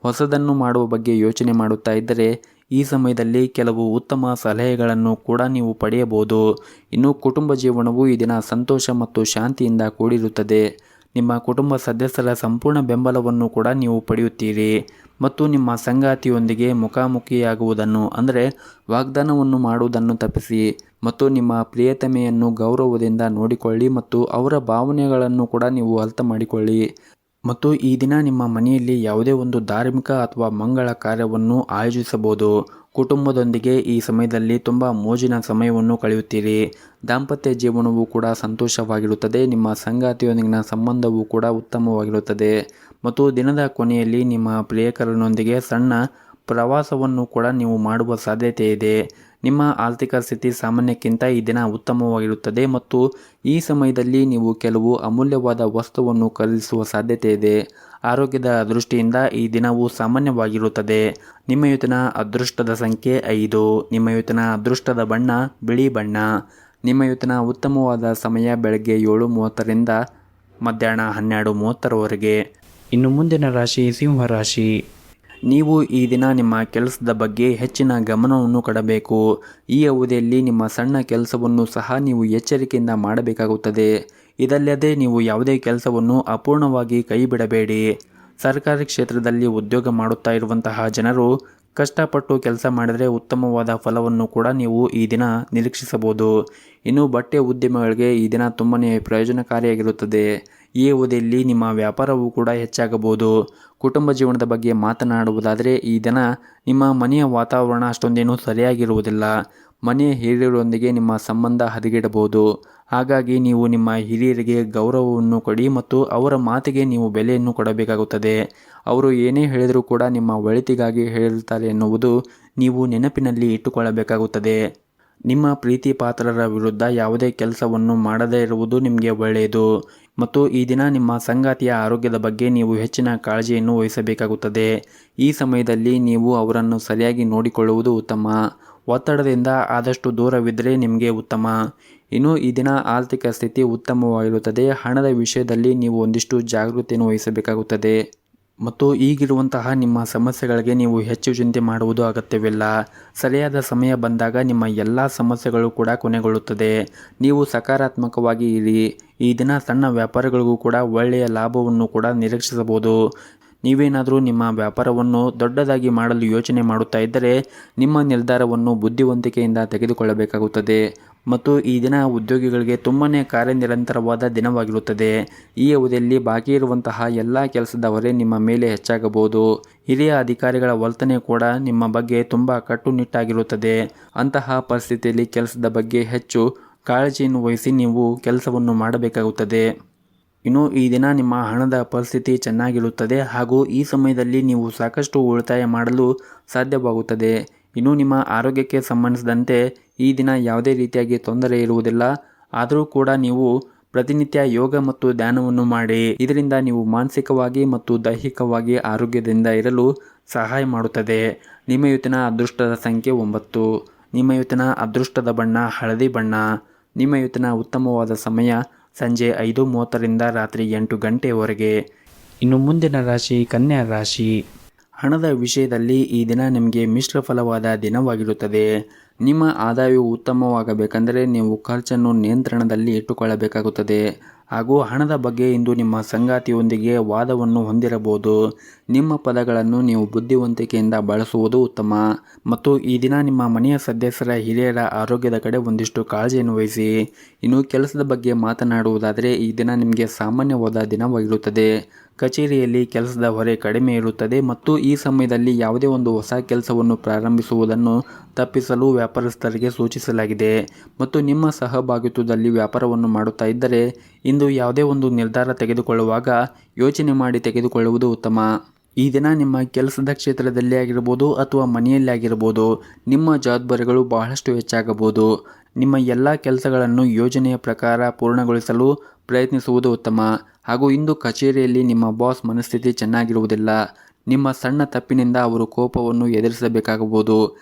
ಹೊಸದನ್ನು ಮಾಡುವ ಬಗ್ಗೆ ಯೋಚನೆ ಮಾಡುತ್ತಾ ಇದ್ದರೆ ಈ ಸಮಯದಲ್ಲಿ ಕೆಲವು ಉತ್ತಮ ಸಲಹೆಗಳನ್ನು ಕೂಡ ನೀವು ಪಡೆಯಬಹುದು. ಇನ್ನು ಕುಟುಂಬ ಜೀವನವು ಈ ದಿನ ಸಂತೋಷ ಮತ್ತು ಶಾಂತಿಯಿಂದ ಕೂಡಿರುತ್ತದೆ. ನಿಮ್ಮ ಕುಟುಂಬ ಸದಸ್ಯರ ಸಂಪೂರ್ಣ ಬೆಂಬಲವನ್ನು ಕೂಡ ನೀವು ಪಡೆಯುತ್ತೀರಿ ಮತ್ತು ನಿಮ್ಮ ಸಂಗಾತಿಯೊಂದಿಗೆ ಮುಖಾಮುಖಿಯಾಗುವುದನ್ನು ಅಂದರೆ ವಾಗ್ದಾನವನ್ನು ಮಾಡುವುದನ್ನು ತಪ್ಪಿಸಿ ಮತ್ತು ನಿಮ್ಮ ಪ್ರಿಯತಮೆಯನ್ನು ಗೌರವದಿಂದ ನೋಡಿಕೊಳ್ಳಿ ಮತ್ತು ಅವರ ಭಾವನೆಗಳನ್ನು ಕೂಡ ನೀವು ಅರ್ಥ ಮಾಡಿಕೊಳ್ಳಿ. ಮತ್ತು ಈ ದಿನ ನಿಮ್ಮ ಮನೆಯಲ್ಲಿ ಯಾವುದೇ ಒಂದು ಧಾರ್ಮಿಕ ಅಥವಾ ಮಂಗಳ ಕಾರ್ಯವನ್ನು ಆಯೋಜಿಸಬಹುದು. ಕುಟುಂಬದೊಂದಿಗೆ ಈ ಸಮಯದಲ್ಲಿ ತುಂಬ ಮೋಜಿನ ಸಮಯವನ್ನು ಕಳೆಯುತ್ತೀರಿ. ದಾಂಪತ್ಯ ಜೀವನವೂ ಕೂಡ ಸಂತೋಷವಾಗಿರುತ್ತದೆ. ನಿಮ್ಮ ಸಂಗಾತಿಯೊಂದಿಗಿನ ಸಂಬಂಧವೂ ಕೂಡ ಉತ್ತಮವಾಗಿರುತ್ತದೆ ಮತ್ತು ದಿನದ ಕೊನೆಯಲ್ಲಿ ನಿಮ್ಮ ಪ್ರಿಯಕರನೊಂದಿಗೆ ಸಣ್ಣ ಪ್ರವಾಸವನ್ನು ಕೂಡ ನೀವು ಮಾಡುವ ಸಾಧ್ಯತೆ ಇದೆ. ನಿಮ್ಮ ಆರ್ಥಿಕ ಸ್ಥಿತಿ ಸಾಮಾನ್ಯಕ್ಕಿಂತ ಈ ದಿನ ಉತ್ತಮವಾಗಿರುತ್ತದೆ ಮತ್ತು ಈ ಸಮಯದಲ್ಲಿ ನೀವು ಕೆಲವು ಅಮೂಲ್ಯವಾದ ವಸ್ತುವನ್ನು ಖರೀದಿಸುವ ಸಾಧ್ಯತೆ ಇದೆ. ಆರೋಗ್ಯದ ದೃಷ್ಟಿಯಿಂದ ಈ ದಿನವು ಸಾಮಾನ್ಯವಾಗಿರುತ್ತದೆ. ನಿಮ್ಮ ಇವತ್ತಿನ ಅದೃಷ್ಟದ ಸಂಖ್ಯೆ 5. ನಿಮ್ಮ ಇವತ್ತಿನ ಅದೃಷ್ಟದ ಬಣ್ಣ ಬಿಳಿ ಬಣ್ಣ. ನಿಮ್ಮ ಇವತ್ತಿನ ಉತ್ತಮವಾದ ಸಮಯ ಬೆಳಗ್ಗೆ 7:30ರಿಂದ ಮಧ್ಯಾಹ್ನ 12:30ರವರೆಗೆ. ಇನ್ನು ಮುಂದಿನ ರಾಶಿ ಸಿಂಹ ರಾಶಿ. ನೀವು ಈ ದಿನ ನಿಮ್ಮ ಕೆಲಸದ ಬಗ್ಗೆ ಹೆಚ್ಚಿನ ಗಮನವನ್ನು ಕೊಡಬೇಕು. ಈ ಅವಧಿಯಲ್ಲಿ ನಿಮ್ಮ ಸಣ್ಣ ಕೆಲಸವನ್ನು ಸಹ ನೀವು ಎಚ್ಚರಿಕೆಯಿಂದ ಮಾಡಬೇಕಾಗುತ್ತದೆ. ಇದಲ್ಲದೆ ನೀವು ಯಾವುದೇ ಕೆಲಸವನ್ನು ಅಪೂರ್ಣವಾಗಿ ಕೈಬಿಡಬೇಡಿ. ಸರ್ಕಾರಿ ಕ್ಷೇತ್ರದಲ್ಲಿ ಉದ್ಯೋಗ ಮಾಡುತ್ತಾ ಇರುವಂತಹ ಜನರು ಕಷ್ಟಪಟ್ಟು ಕೆಲಸ ಮಾಡಿದರೆ ಉತ್ತಮವಾದ ಫಲವನ್ನು ಕೂಡ ನೀವು ಈ ದಿನ ನಿರೀಕ್ಷಿಸಬಹುದು. ಇನ್ನು ಬಟ್ಟೆ ಉದ್ಯಮಗಳಿಗೆ ಈ ದಿನ ತುಂಬನೇ ಪ್ರಯೋಜನಕಾರಿಯಾಗಿರುತ್ತದೆ. ಈ ಅವಧಿಯಲ್ಲಿ ನಿಮ್ಮ ವ್ಯಾಪಾರವೂ ಕೂಡ ಹೆಚ್ಚಾಗಬಹುದು. ಕುಟುಂಬ ಜೀವನದ ಬಗ್ಗೆ ಮಾತನಾಡುವುದಾದರೆ ಈ ದಿನ ನಿಮ್ಮ ಮನೆಯ ವಾತಾವರಣ ಅಷ್ಟೊಂದೇನೂ ಸರಿಯಾಗಿರುವುದಿಲ್ಲ. ಮನೆಯ ಹಿರಿಯರೊಂದಿಗೆ ನಿಮ್ಮ ಸಂಬಂಧ ಹದಗೆಡಬಹುದು. ಹಾಗಾಗಿ ನೀವು ನಿಮ್ಮ ಹಿರಿಯರಿಗೆ ಗೌರವವನ್ನು ಕೊಡಿ ಮತ್ತು ಅವರ ಮಾತಿಗೆ ನೀವು ಬೆಲೆಯನ್ನು ಕೊಡಬೇಕಾಗುತ್ತದೆ. ಅವರು ಏನೇ ಹೇಳಿದರೂ ಕೂಡ ನಿಮ್ಮ ಒಳಿತಿಗಾಗಿ ಹೇಳಿರುತ್ತಾರೆ ಎನ್ನುವುದು ನೀವು ನೆನಪಿನಲ್ಲಿ ಇಟ್ಟುಕೊಳ್ಳಬೇಕಾಗುತ್ತದೆ. ನಿಮ್ಮ ಪ್ರೀತಿ ಪಾತ್ರರ ವಿರುದ್ಧ ಯಾವುದೇ ಕೆಲಸವನ್ನು ಮಾಡದೇ ಇರುವುದು ನಿಮಗೆ ಒಳ್ಳೆಯದು ಮತ್ತು ಈ ದಿನ ನಿಮ್ಮ ಸಂಗಾತಿಯ ಆರೋಗ್ಯದ ಬಗ್ಗೆ ನೀವು ಹೆಚ್ಚಿನ ಕಾಳಜಿಯನ್ನು ವಹಿಸಬೇಕಾಗುತ್ತದೆ. ಈ ಸಮಯದಲ್ಲಿ ನೀವು ಅವರನ್ನು ಸರಿಯಾಗಿ ನೋಡಿಕೊಳ್ಳುವುದು ಉತ್ತಮ. ಒತ್ತಡದಿಂದ ಆದಷ್ಟು ದೂರವಿದ್ದರೆ ನಿಮಗೆ ಉತ್ತಮ. ಇನ್ನು ಈ ದಿನ ಆರ್ಥಿಕ ಸ್ಥಿತಿ ಉತ್ತಮವಾಗಿರುತ್ತದೆ. ಹಣದ ವಿಷಯದಲ್ಲಿ ನೀವು ಒಂದಿಷ್ಟು ಜಾಗೃತಿಯನ್ನು ವಹಿಸಬೇಕಾಗುತ್ತದೆ ಮತ್ತು ಈಗಿರುವಂತಹ ನಿಮ್ಮ ಸಮಸ್ಯೆಗಳಿಗೆ ನೀವು ಹೆಚ್ಚು ಚಿಂತೆ ಮಾಡುವುದು ಅಗತ್ಯವಿಲ್ಲ. ಸರಿಯಾದ ಸಮಯ ಬಂದಾಗ ನಿಮ್ಮ ಎಲ್ಲ ಸಮಸ್ಯೆಗಳು ಕೂಡ ಕೊನೆಗೊಳ್ಳುತ್ತದೆ. ನೀವು ಸಕಾರಾತ್ಮಕವಾಗಿ ಇರಿ. ಈ ದಿನ ಸಣ್ಣ ವ್ಯಾಪಾರಿಗಳಿಗೂ ಕೂಡ ಒಳ್ಳೆಯ ಲಾಭವನ್ನು ಕೂಡ ನಿರೀಕ್ಷಿಸಬಹುದು. ನೀವೇನಾದರೂ ನಿಮ್ಮ ವ್ಯಾಪಾರವನ್ನು ದೊಡ್ಡದಾಗಿ ಮಾಡಲು ಯೋಚನೆ ಮಾಡುತ್ತಾ ಇದ್ದರೆ ನಿಮ್ಮ ನಿರ್ಧಾರವನ್ನು ಬುದ್ಧಿವಂತಿಕೆಯಿಂದ ತೆಗೆದುಕೊಳ್ಳಬೇಕಾಗುತ್ತದೆ. ಮತ್ತು ಈ ದಿನ ಉದ್ಯೋಗಿಗಳಿಗೆ ತುಂಬಾ ಕಾರ್ಯನಿರಂತರವಾದ ದಿನವಾಗಿರುತ್ತದೆ. ಈ ಅವಧಿಯಲ್ಲಿ ಬಾಕಿ ಇರುವಂತಹ ಎಲ್ಲ ಕೆಲಸದ ಹೊರೆ ನಿಮ್ಮ ಮೇಲೆ ಹೆಚ್ಚಾಗಬಹುದು. ಹಿರಿಯ ಅಧಿಕಾರಿಗಳ ವರ್ತನೆ ಕೂಡ ನಿಮ್ಮ ಬಗ್ಗೆ ತುಂಬ ಕಟ್ಟುನಿಟ್ಟಾಗಿರುತ್ತದೆ. ಅಂತಹ ಪರಿಸ್ಥಿತಿಯಲ್ಲಿ ಕೆಲಸದ ಬಗ್ಗೆ ಹೆಚ್ಚು ಕಾಳಜಿಯನ್ನು ವಹಿಸಿ ನೀವು ಕೆಲಸವನ್ನು ಮಾಡಬೇಕಾಗುತ್ತದೆ. ಇನ್ನು ಈ ದಿನ ನಿಮ್ಮ ಹಣದ ಪರಿಸ್ಥಿತಿ ಚೆನ್ನಾಗಿರುತ್ತದೆ ಹಾಗೂ ಈ ಸಮಯದಲ್ಲಿ ನೀವು ಸಾಕಷ್ಟು ಉಳಿತಾಯ ಮಾಡಲು ಸಾಧ್ಯವಾಗುತ್ತದೆ. ಇನ್ನು ನಿಮ್ಮ ಆರೋಗ್ಯಕ್ಕೆ ಸಂಬಂಧಿಸಿದಂತೆ ಈ ದಿನ ಯಾವುದೇ ರೀತಿಯಾಗಿ ತೊಂದರೆ ಇರುವುದಿಲ್ಲ. ಆದರೂ ಕೂಡ ನೀವು ಪ್ರತಿನಿತ್ಯ ಯೋಗ ಮತ್ತು ಧ್ಯಾನವನ್ನು ಮಾಡಿ. ಇದರಿಂದ ನೀವು ಮಾನಸಿಕವಾಗಿ ಮತ್ತು ದೈಹಿಕವಾಗಿ ಆರೋಗ್ಯದಿಂದ ಇರಲು ಸಹಾಯ ಮಾಡುತ್ತದೆ. ನಿಮ್ಮ ಇವತ್ತಿನ ಅದೃಷ್ಟದ ಸಂಖ್ಯೆ 9. ನಿಮ್ಮ ಇವತ್ತಿನ ಅದೃಷ್ಟದ ಬಣ್ಣ ಹಳದಿ ಬಣ್ಣ. ನಿಮ್ಮ ಇವತ್ತಿನ ಉತ್ತಮವಾದ ಸಮಯ ಸಂಜೆ 5:30ರಿಂದ ರಾತ್ರಿ 8 ಗಂಟೆಯವರೆಗೆ. ಇನ್ನು ಮುಂದಿನ ರಾಶಿ ಕನ್ಯಾ ರಾಶಿ. ಹಣದ ವಿಷಯದಲ್ಲಿ ಈ ದಿನ ನಿಮಗೆ ಮಿಶ್ರ ಫಲವಾದ ದಿನವಾಗಿರುತ್ತದೆ. ನಿಮ್ಮ ಆದಾಯವು ಉತ್ತಮವಾಗಬೇಕೆಂದರೆ ನೀವು ಖರ್ಚನ್ನು ನಿಯಂತ್ರಣದಲ್ಲಿ ಇಟ್ಟುಕೊಳ್ಳಬೇಕಾಗುತ್ತದೆ. ಹಾಗೂ ಹಣದ ಬಗ್ಗೆ ಇಂದು ನಿಮ್ಮ ಸಂಗಾತಿಯೊಂದಿಗೆ ವಾದವನ್ನು ಹೊಂದಿರಬಹುದು. ನಿಮ್ಮ ಪದಗಳನ್ನು ನೀವು ಬುದ್ಧಿವಂತಿಕೆಯಿಂದ ಬಳಸುವುದು ಉತ್ತಮ. ಮತ್ತು ಈ ದಿನ ನಿಮ್ಮ ಮನೆಯ ಸದಸ್ಯರ ಹಿರಿಯರ ಆರೋಗ್ಯದ ಕಡೆ ಒಂದಿಷ್ಟು ಕಾಳಜಿಯನ್ನು ವಹಿಸಿ. ಇನ್ನು ಕೆಲಸದ ಬಗ್ಗೆ ಮಾತನಾಡುವುದಾದರೆ ಈ ದಿನ ನಿಮಗೆ ಸಾಮಾನ್ಯವಾದ ದಿನವಾಗಿರುತ್ತದೆ. ಕಚೇರಿಯಲ್ಲಿ ಕೆಲಸದ ಹೊರೆ ಕಡಿಮೆ ಇರುತ್ತದೆ ಮತ್ತು ಈ ಸಮಯದಲ್ಲಿ ಯಾವುದೇ ಒಂದು ಹೊಸ ಕೆಲಸವನ್ನು ಪ್ರಾರಂಭಿಸುವುದನ್ನು ತಪ್ಪಿಸಲು ವ್ಯಾಪಾರಸ್ಥರಿಗೆ ಸೂಚಿಸಲಾಗಿದೆ. ಮತ್ತು ನಿಮ್ಮ ಸಹಭಾಗಿತ್ವದಲ್ಲಿ ವ್ಯಾಪಾರವನ್ನು ಮಾಡುತ್ತಾ ಇದ್ದರೆ ಇಂದು ಯಾವುದೇ ಒಂದು ನಿರ್ಧಾರ ತೆಗೆದುಕೊಳ್ಳುವಾಗ ಯೋಚನೆ ಮಾಡಿ ತೆಗೆದುಕೊಳ್ಳುವುದು ಉತ್ತಮ. ಈ ದಿನ ನಿಮ್ಮ ಕೆಲಸದ ಕ್ಷೇತ್ರದಲ್ಲಿ ಆಗಿರ್ಬೋದು ಅಥವಾ ಮನೆಯಲ್ಲಿ ಆಗಿರ್ಬೋದು ನಿಮ್ಮ ಜವಾಬ್ದಾರಿಗಳು ಬಹಳಷ್ಟು ಹೆಚ್ಚಾಗಬಹುದು. ನಿಮ್ಮ ಎಲ್ಲ ಕೆಲಸಗಳನ್ನು ಯೋಜನೆಯ ಪ್ರಕಾರ ಪೂರ್ಣಗೊಳಿಸಲು ಪ್ರಯತ್ನಿಸುವುದು ಉತ್ತಮ. ಹಾಗೂ ಇಂದು ಕಚೇರಿಯಲ್ಲಿ ನಿಮ್ಮ ಬಾಸ್ ಮನಸ್ಥಿತಿ ಚೆನ್ನಾಗಿರುವುದಿಲ್ಲ. ನಿಮ್ಮ ಸಣ್ಣ ತಪ್ಪಿನಿಂದ ಅವರು ಕೋಪವನ್ನು ಎದುರಿಸಬೇಕಾಗಬಹುದು.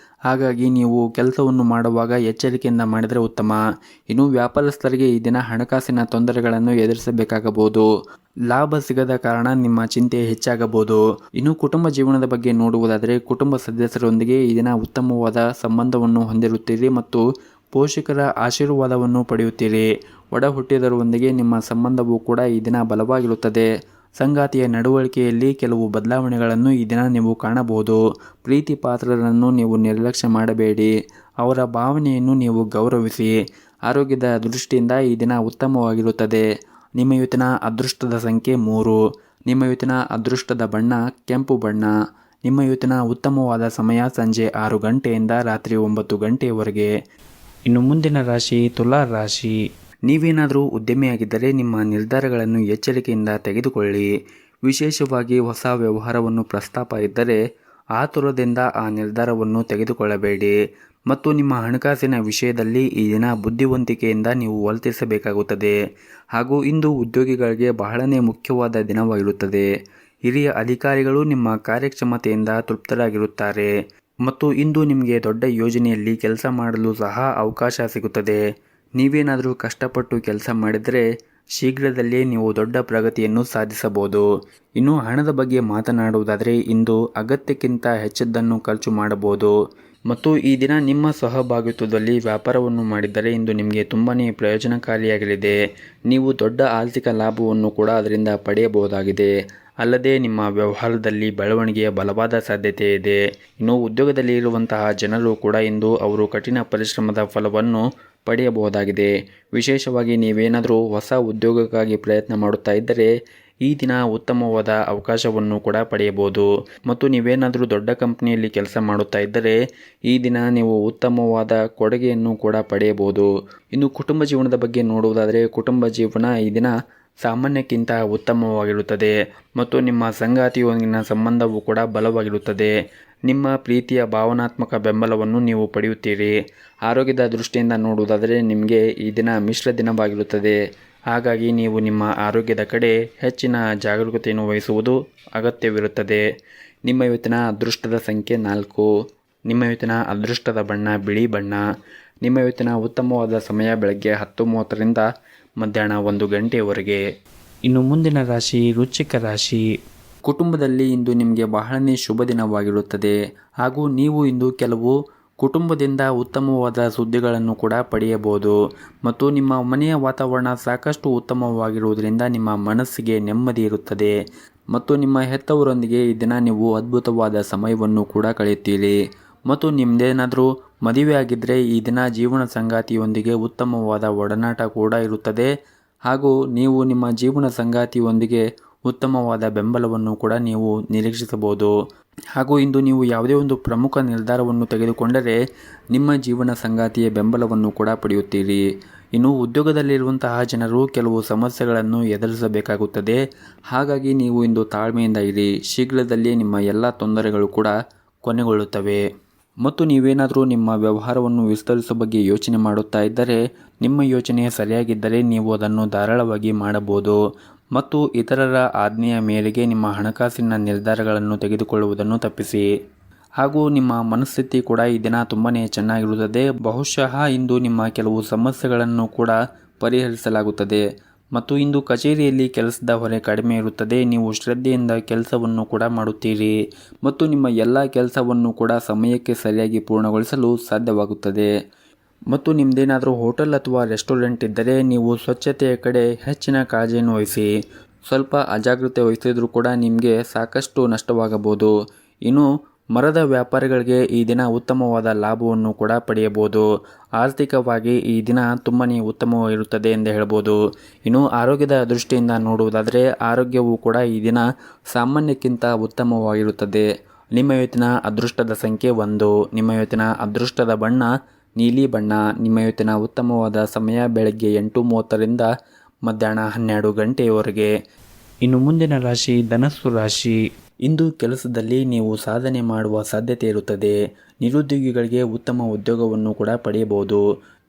ಹಾಗಾಗಿ ನೀವು ಕೆಲಸವನ್ನು ಮಾಡುವಾಗ ಎಚ್ಚರಿಕೆಯಿಂದ ಮಾಡಿದರೆ ಉತ್ತಮ. ಇನ್ನು ವ್ಯಾಪಾರಸ್ಥರಿಗೆ ಈ ದಿನ ಹಣಕಾಸಿನ ತೊಂದರೆಗಳನ್ನು ಎದುರಿಸಬೇಕಾಗಬಹುದು. ಲಾಭ ಸಿಗದ ಕಾರಣ ನಿಮ್ಮ ಚಿಂತೆ ಹೆಚ್ಚಾಗಬಹುದು. ಇನ್ನು ಕುಟುಂಬ ಜೀವನದ ಬಗ್ಗೆ ನೋಡುವುದಾದರೆ ಕುಟುಂಬ ಸದಸ್ಯರೊಂದಿಗೆ ಈ ದಿನ ಉತ್ತಮವಾದ ಸಂಬಂಧವನ್ನು ಹೊಂದಿರುತ್ತೀರಿ ಮತ್ತು ಪೋಷಕರ ಆಶೀರ್ವಾದವನ್ನು ಪಡೆಯುತ್ತೀರಿ. ಒಡ ಹುಟ್ಟಿದವರೊಂದಿಗೆ ನಿಮ್ಮ ಸಂಬಂಧವೂ ಕೂಡ ಈ ದಿನ ಬಲವಾಗಿರುತ್ತದೆ. ಸಂಗಾತಿಯ ನಡವಳಿಕೆಯಲ್ಲಿ ಕೆಲವು ಬದಲಾವಣೆಗಳನ್ನು ಈ ದಿನ ನೀವು ಕಾಣಬಹುದು. ಪ್ರೀತಿ ಪಾತ್ರರನ್ನು ನೀವು ನಿರ್ಲಕ್ಷ್ಯ ಮಾಡಬೇಡಿ. ಅವರ ಭಾವನೆಯನ್ನು ನೀವು ಗೌರವಿಸಿ. ಆರೋಗ್ಯದ ದೃಷ್ಟಿಯಿಂದ ಈ ದಿನ ಉತ್ತಮವಾಗಿರುತ್ತದೆ. ನಿಮ್ಮ ಇವತ್ತಿನ ಅದೃಷ್ಟದ ಸಂಖ್ಯೆ 3. ನಿಮ್ಮ ಇವತ್ತಿನ ಅದೃಷ್ಟದ ಬಣ್ಣ ಕೆಂಪು ಬಣ್ಣ. ನಿಮ್ಮ ಇವತ್ತಿನ ಉತ್ತಮವಾದ ಸಮಯ ಸಂಜೆ 6 ಗಂಟೆಯಿಂದ ರಾತ್ರಿ 9 ಗಂಟೆಯವರೆಗೆ. ಇನ್ನು ಮುಂದಿನ ರಾಶಿ ತುಲಾ ರಾಶಿ. ನೀವೇನಾದರೂ ಉದ್ಯಮಿಯಾಗಿದ್ದರೆ ನಿಮ್ಮ ನಿರ್ಧಾರಗಳನ್ನು ಎಚ್ಚರಿಕೆಯಿಂದ ತೆಗೆದುಕೊಳ್ಳಿ. ವಿಶೇಷವಾಗಿ ಹೊಸ ವ್ಯವಹಾರವನ್ನು ಪ್ರಸ್ತಾಪ ಇದ್ದರೆ ಆತುರದಿಂದ ಆ ನಿರ್ಧಾರವನ್ನು ತೆಗೆದುಕೊಳ್ಳಬೇಡಿ. ಮತ್ತು ನಿಮ್ಮ ಹಣಕಾಸಿನ ವಿಷಯದಲ್ಲಿ ಈ ದಿನ ಬುದ್ಧಿವಂತಿಕೆಯಿಂದ ನೀವು ವರ್ತಿಸಬೇಕಾಗುತ್ತದೆ. ಹಾಗೂ ಇಂದು ಉದ್ಯೋಗಿಗಳಿಗೆ ಬಹಳನೇ ಮುಖ್ಯವಾದ ದಿನವಾಗಿರುತ್ತದೆ. ಹಿರಿಯ ಅಧಿಕಾರಿಗಳು ನಿಮ್ಮ ಕಾರ್ಯಕ್ಷಮತೆಯಿಂದ ತೃಪ್ತರಾಗಿರುತ್ತಾರೆ. ಮತ್ತು ಇಂದು ನಿಮಗೆ ದೊಡ್ಡ ಯೋಜನೆಯಲ್ಲಿ ಕೆಲಸ ಮಾಡಲು ಸಹ ಅವಕಾಶ ಸಿಗುತ್ತದೆ. ನೀವೇನಾದರೂ ಕಷ್ಟಪಟ್ಟು ಕೆಲಸ ಮಾಡಿದರೆ ಶೀಘ್ರದಲ್ಲೇ ನೀವು ದೊಡ್ಡ ಪ್ರಗತಿಯನ್ನು ಸಾಧಿಸಬಹುದು. ಇನ್ನು ಹಣದ ಬಗ್ಗೆ ಮಾತನಾಡುವುದಾದರೆ ಇಂದು ಅಗತ್ಯಕ್ಕಿಂತ ಹೆಚ್ಚದ್ದನ್ನು ಖರ್ಚು ಮಾಡಬಹುದು. ಮತ್ತು ಈ ದಿನ ನಿಮ್ಮ ಸಹಭಾಗಿತ್ವದಲ್ಲಿ ವ್ಯಾಪಾರವನ್ನು ಮಾಡಿದ್ದರೆ ಇಂದು ನಿಮಗೆ ತುಂಬಾ ಪ್ರಯೋಜನಕಾರಿಯಾಗಲಿದೆ. ನೀವು ದೊಡ್ಡ ಆರ್ಥಿಕ ಲಾಭವನ್ನು ಕೂಡ ಅದರಿಂದ ಪಡೆಯಬಹುದಾಗಿದೆ. ಅಲ್ಲದೆ ನಿಮ್ಮ ವ್ಯವಹಾರದಲ್ಲಿ ಬೆಳವಣಿಗೆಯ ಬಲವಾದ ಸಾಧ್ಯತೆ ಇದೆ. ಇನ್ನು ಉದ್ಯೋಗದಲ್ಲಿ ಇರುವಂತಹ ಜನರು ಕೂಡ ಇಂದು ಅವರು ಕಠಿಣ ಪರಿಶ್ರಮದ ಫಲವನ್ನು ಪಡೆಯಬಹುದಾಗಿದೆ. ವಿಶೇಷವಾಗಿ ನೀವೇನಾದರೂ ಹೊಸ ಉದ್ಯೋಗಕ್ಕಾಗಿ ಪ್ರಯತ್ನ ಮಾಡುತ್ತಾ ಇದ್ದರೆ ಈ ದಿನ ಉತ್ತಮವಾದ ಅವಕಾಶವನ್ನು ಕೂಡ ಪಡೆಯಬಹುದು. ಮತ್ತು ನೀವೇನಾದರೂ ದೊಡ್ಡ ಕಂಪನಿಯಲ್ಲಿ ಕೆಲಸ ಮಾಡುತ್ತಾ ಇದ್ದರೆ ಈ ದಿನ ನೀವು ಉತ್ತಮವಾದ ಕೊಡುಗೆಯನ್ನು ಕೂಡ ಪಡೆಯಬಹುದು. ಇನ್ನು ಕುಟುಂಬ ಜೀವನದ ಬಗ್ಗೆ ನೋಡುವುದಾದರೆ ಕುಟುಂಬ ಜೀವನ ಈ ದಿನ ಸಾಮಾನ್ಯಕ್ಕಿಂತ ಉತ್ತಮವಾಗಿರುತ್ತದೆ. ಮತ್ತು ನಿಮ್ಮ ಸಂಗಾತಿಯೊಂದಿಗಿನ ಸಂಬಂಧವೂ ಕೂಡ ಬಲವಾಗಿರುತ್ತದೆ. ನಿಮ್ಮ ಪ್ರೀತಿಯ ಭಾವನಾತ್ಮಕ ಬೆಂಬಲವನ್ನು ನೀವು ಪಡೆಯುತ್ತೀರಿ. ಆರೋಗ್ಯದ ದೃಷ್ಟಿಯಿಂದ ನೋಡುವುದಾದರೆ ನಿಮಗೆ ಈ ದಿನ ಮಿಶ್ರ ದಿನವಾಗಿರುತ್ತದೆ. ಹಾಗಾಗಿ ನೀವು ನಿಮ್ಮ ಆರೋಗ್ಯದ ಕಡೆ ಹೆಚ್ಚಿನ ಜಾಗರೂಕತೆಯನ್ನು ವಹಿಸುವುದು ಅಗತ್ಯವಿರುತ್ತದೆ. ನಿಮ್ಮ ಇವತ್ತಿನ ಅದೃಷ್ಟದ ಸಂಖ್ಯೆ 4. ನಿಮ್ಮ ಇವತ್ತಿನ ಅದೃಷ್ಟದ ಬಣ್ಣ ಬಿಳಿ ಬಣ್ಣ. ನಿಮ್ಮ ಇವತ್ತಿನ ಉತ್ತಮವಾದ ಸಮಯ ಬೆಳಗ್ಗೆ 10:30ರಿಂದ ಮಧ್ಯಾಹ್ನ 1 ಗಂಟೆಯವರೆಗೆ. ಇನ್ನು ಮುಂದಿನ ರಾಶಿ ವೃಶ್ಚಿಕ ರಾಶಿ. ಕುಟುಂಬದಲ್ಲಿ ಇಂದು ನಿಮಗೆ ಬಹಳನೇ ಶುಭ ದಿನವಾಗಿರುತ್ತದೆ ಹಾಗೂ ನೀವು ಇಂದು ಕೆಲವು ಕುಟುಂಬದಿಂದ ಉತ್ತಮವಾದ ಸುದ್ದಿಗಳನ್ನು ಕೂಡ ಪಡೆಯಬಹುದು ಮತ್ತು ನಿಮ್ಮ ಮನೆಯ ವಾತಾವರಣ ಸಾಕಷ್ಟು ಉತ್ತಮವಾಗಿರುವುದರಿಂದ ನಿಮ್ಮ ಮನಸ್ಸಿಗೆ ನೆಮ್ಮದಿ ಇರುತ್ತದೆ ಮತ್ತು ನಿಮ್ಮ ಹೆತ್ತವರೊಂದಿಗೆ ಈ ದಿನ ನೀವು ಅದ್ಭುತವಾದ ಸಮಯವನ್ನು ಕೂಡ ಕಳೆಯುತ್ತೀರಿ ಮತ್ತು ನಿಮ್ಮದೇನಾದರೂ ಮದುವೆ ಆಗಿದ್ದರೆ ಈ ದಿನ ಜೀವನ ಸಂಗಾತಿಯೊಂದಿಗೆ ಉತ್ತಮವಾದ ಒಡನಾಟ ಕೂಡ ಇರುತ್ತದೆ ಹಾಗೂ ನೀವು ನಿಮ್ಮ ಜೀವನ ಸಂಗಾತಿಯೊಂದಿಗೆ ಉತ್ತಮವಾದ ಬೆಂಬಲವನ್ನು ಕೂಡ ನೀವು ನಿರೀಕ್ಷಿಸಬಹುದು ಹಾಗೂ ಇಂದು ನೀವು ಯಾವುದೇ ಒಂದು ಪ್ರಮುಖ ನಿರ್ಧಾರವನ್ನು ತೆಗೆದುಕೊಂಡರೆ ನಿಮ್ಮ ಜೀವನ ಸಂಗಾತಿಯ ಬೆಂಬಲವನ್ನು ಕೂಡ ಪಡೆಯುತ್ತೀರಿ. ಇನ್ನು ಉದ್ಯೋಗದಲ್ಲಿರುವಂತಹ ಜನರು ಕೆಲವು ಸಮಸ್ಯೆಗಳನ್ನು ಎದುರಿಸಬೇಕಾಗುತ್ತದೆ. ಹಾಗಾಗಿ ನೀವು ಇಂದು ತಾಳ್ಮೆಯಿಂದ ಇರಿ. ಶೀಘ್ರದಲ್ಲೇ ನಿಮ್ಮ ಎಲ್ಲ ತೊಂದರೆಗಳು ಕೂಡ ಕೊನೆಗೊಳ್ಳುತ್ತವೆ. ಮತ್ತು ನೀವೇನಾದರೂ ನಿಮ್ಮ ವ್ಯವಹಾರವನ್ನು ವಿಸ್ತರಿಸುವ ಬಗ್ಗೆ ಯೋಚನೆ ಮಾಡುತ್ತಾ ಇದ್ದರೆ ನಿಮ್ಮ ಯೋಚನೆ ಸರಿಯಾಗಿದ್ದರೆ ನೀವು ಅದನ್ನು ಧಾರಾಳವಾಗಿ ಮಾಡಬಹುದು ಮತ್ತು ಇತರರ ಆಜ್ಞೆಯ ಮೇರೆಗೆ ನಿಮ್ಮ ಹಣಕಾಸಿನ ನಿರ್ಧಾರಗಳನ್ನು ತೆಗೆದುಕೊಳ್ಳುವುದನ್ನು ತಪ್ಪಿಸಿ. ಹಾಗೂ ನಿಮ್ಮ ಮನಸ್ಥಿತಿ ಕೂಡ ಈ ದಿನ ತುಂಬಾ ಚೆನ್ನಾಗಿರುತ್ತದೆ. ಬಹುಶಃ ಇಂದು ನಿಮ್ಮ ಕೆಲವು ಸಮಸ್ಯೆಗಳನ್ನು ಕೂಡ ಪರಿಹರಿಸಲಾಗುತ್ತದೆ ಮತ್ತು ಇಂದು ಕಚೇರಿಯಲ್ಲಿ ಕೆಲಸದ ಹೊರೆ ಕಡಿಮೆ ಇರುತ್ತದೆ. ನೀವು ಶ್ರದ್ಧೆಯಿಂದ ಕೆಲಸವನ್ನು ಕೂಡ ಮಾಡುತ್ತೀರಿ ಮತ್ತು ನಿಮ್ಮ ಎಲ್ಲ ಕೆಲಸವನ್ನು ಕೂಡ ಸಮಯಕ್ಕೆ ಸರಿಯಾಗಿ ಪೂರ್ಣಗೊಳಿಸಲು ಸಾಧ್ಯವಾಗುತ್ತದೆ. ಮತ್ತು ನಿಮ್ಮದೇನಾದರೂ ಹೋಟೆಲ್ ಅಥವಾ ರೆಸ್ಟೋರೆಂಟ್ ಇದ್ದರೆ ನೀವು ಸ್ವಚ್ಛತೆಯ ಕಡೆ ಹೆಚ್ಚಿನ ಕಾಳಜಿಯನ್ನು ವಹಿಸಿ. ಸ್ವಲ್ಪ ಅಜಾಗ್ರತೆ ವಹಿಸಿದರೂ ಕೂಡ ನಿಮಗೆ ಸಾಕಷ್ಟು ನಷ್ಟವಾಗಬಹುದು. ಇನ್ನು ಮರದ ವ್ಯಾಪಾರಿಗಳಿಗೆ ಈ ದಿನ ಉತ್ತಮವಾದ ಲಾಭವನ್ನು ಕೂಡ ಪಡೆಯಬಹುದು. ಆರ್ಥಿಕವಾಗಿ ಈ ದಿನ ತುಂಬಾ ಉತ್ತಮವಾಗಿರುತ್ತದೆ ಎಂದು ಹೇಳ್ಬೋದು. ಇನ್ನು ಆರೋಗ್ಯದ ದೃಷ್ಟಿಯಿಂದ ನೋಡುವುದಾದರೆ ಆರೋಗ್ಯವು ಕೂಡ ಈ ದಿನ ಸಾಮಾನ್ಯಕ್ಕಿಂತ ಉತ್ತಮವಾಗಿರುತ್ತದೆ. ನಿಮ್ಮ ಇವತ್ತಿನ ಅದೃಷ್ಟದ ಸಂಖ್ಯೆ 1. ನಿಮ್ಮ ಇವತ್ತಿನ ಅದೃಷ್ಟದ ಬಣ್ಣ ನೀಲಿ ಬಣ್ಣ. ನಿಮ್ಮ ಇವತ್ತಿನ ಉತ್ತಮವಾದ ಸಮಯ ಬೆಳಗ್ಗೆ 8:30ರಿಂದ ಮಧ್ಯಾಹ್ನ 12 ಗಂಟೆಯವರೆಗೆ. ಇನ್ನು ಮುಂದಿನ ರಾಶಿ ಧನಸ್ಸು ರಾಶಿ. ಇಂದು ಕೆಲಸದಲ್ಲಿ ನೀವು ಸಾಧನೆ ಮಾಡುವ ಸಾಧ್ಯತೆ ಇರುತ್ತದೆ. ನಿರುದ್ಯೋಗಿಗಳಿಗೆ ಉತ್ತಮ ಉದ್ಯೋಗವನ್ನು ಕೂಡ ಪಡೆಯಬಹುದು.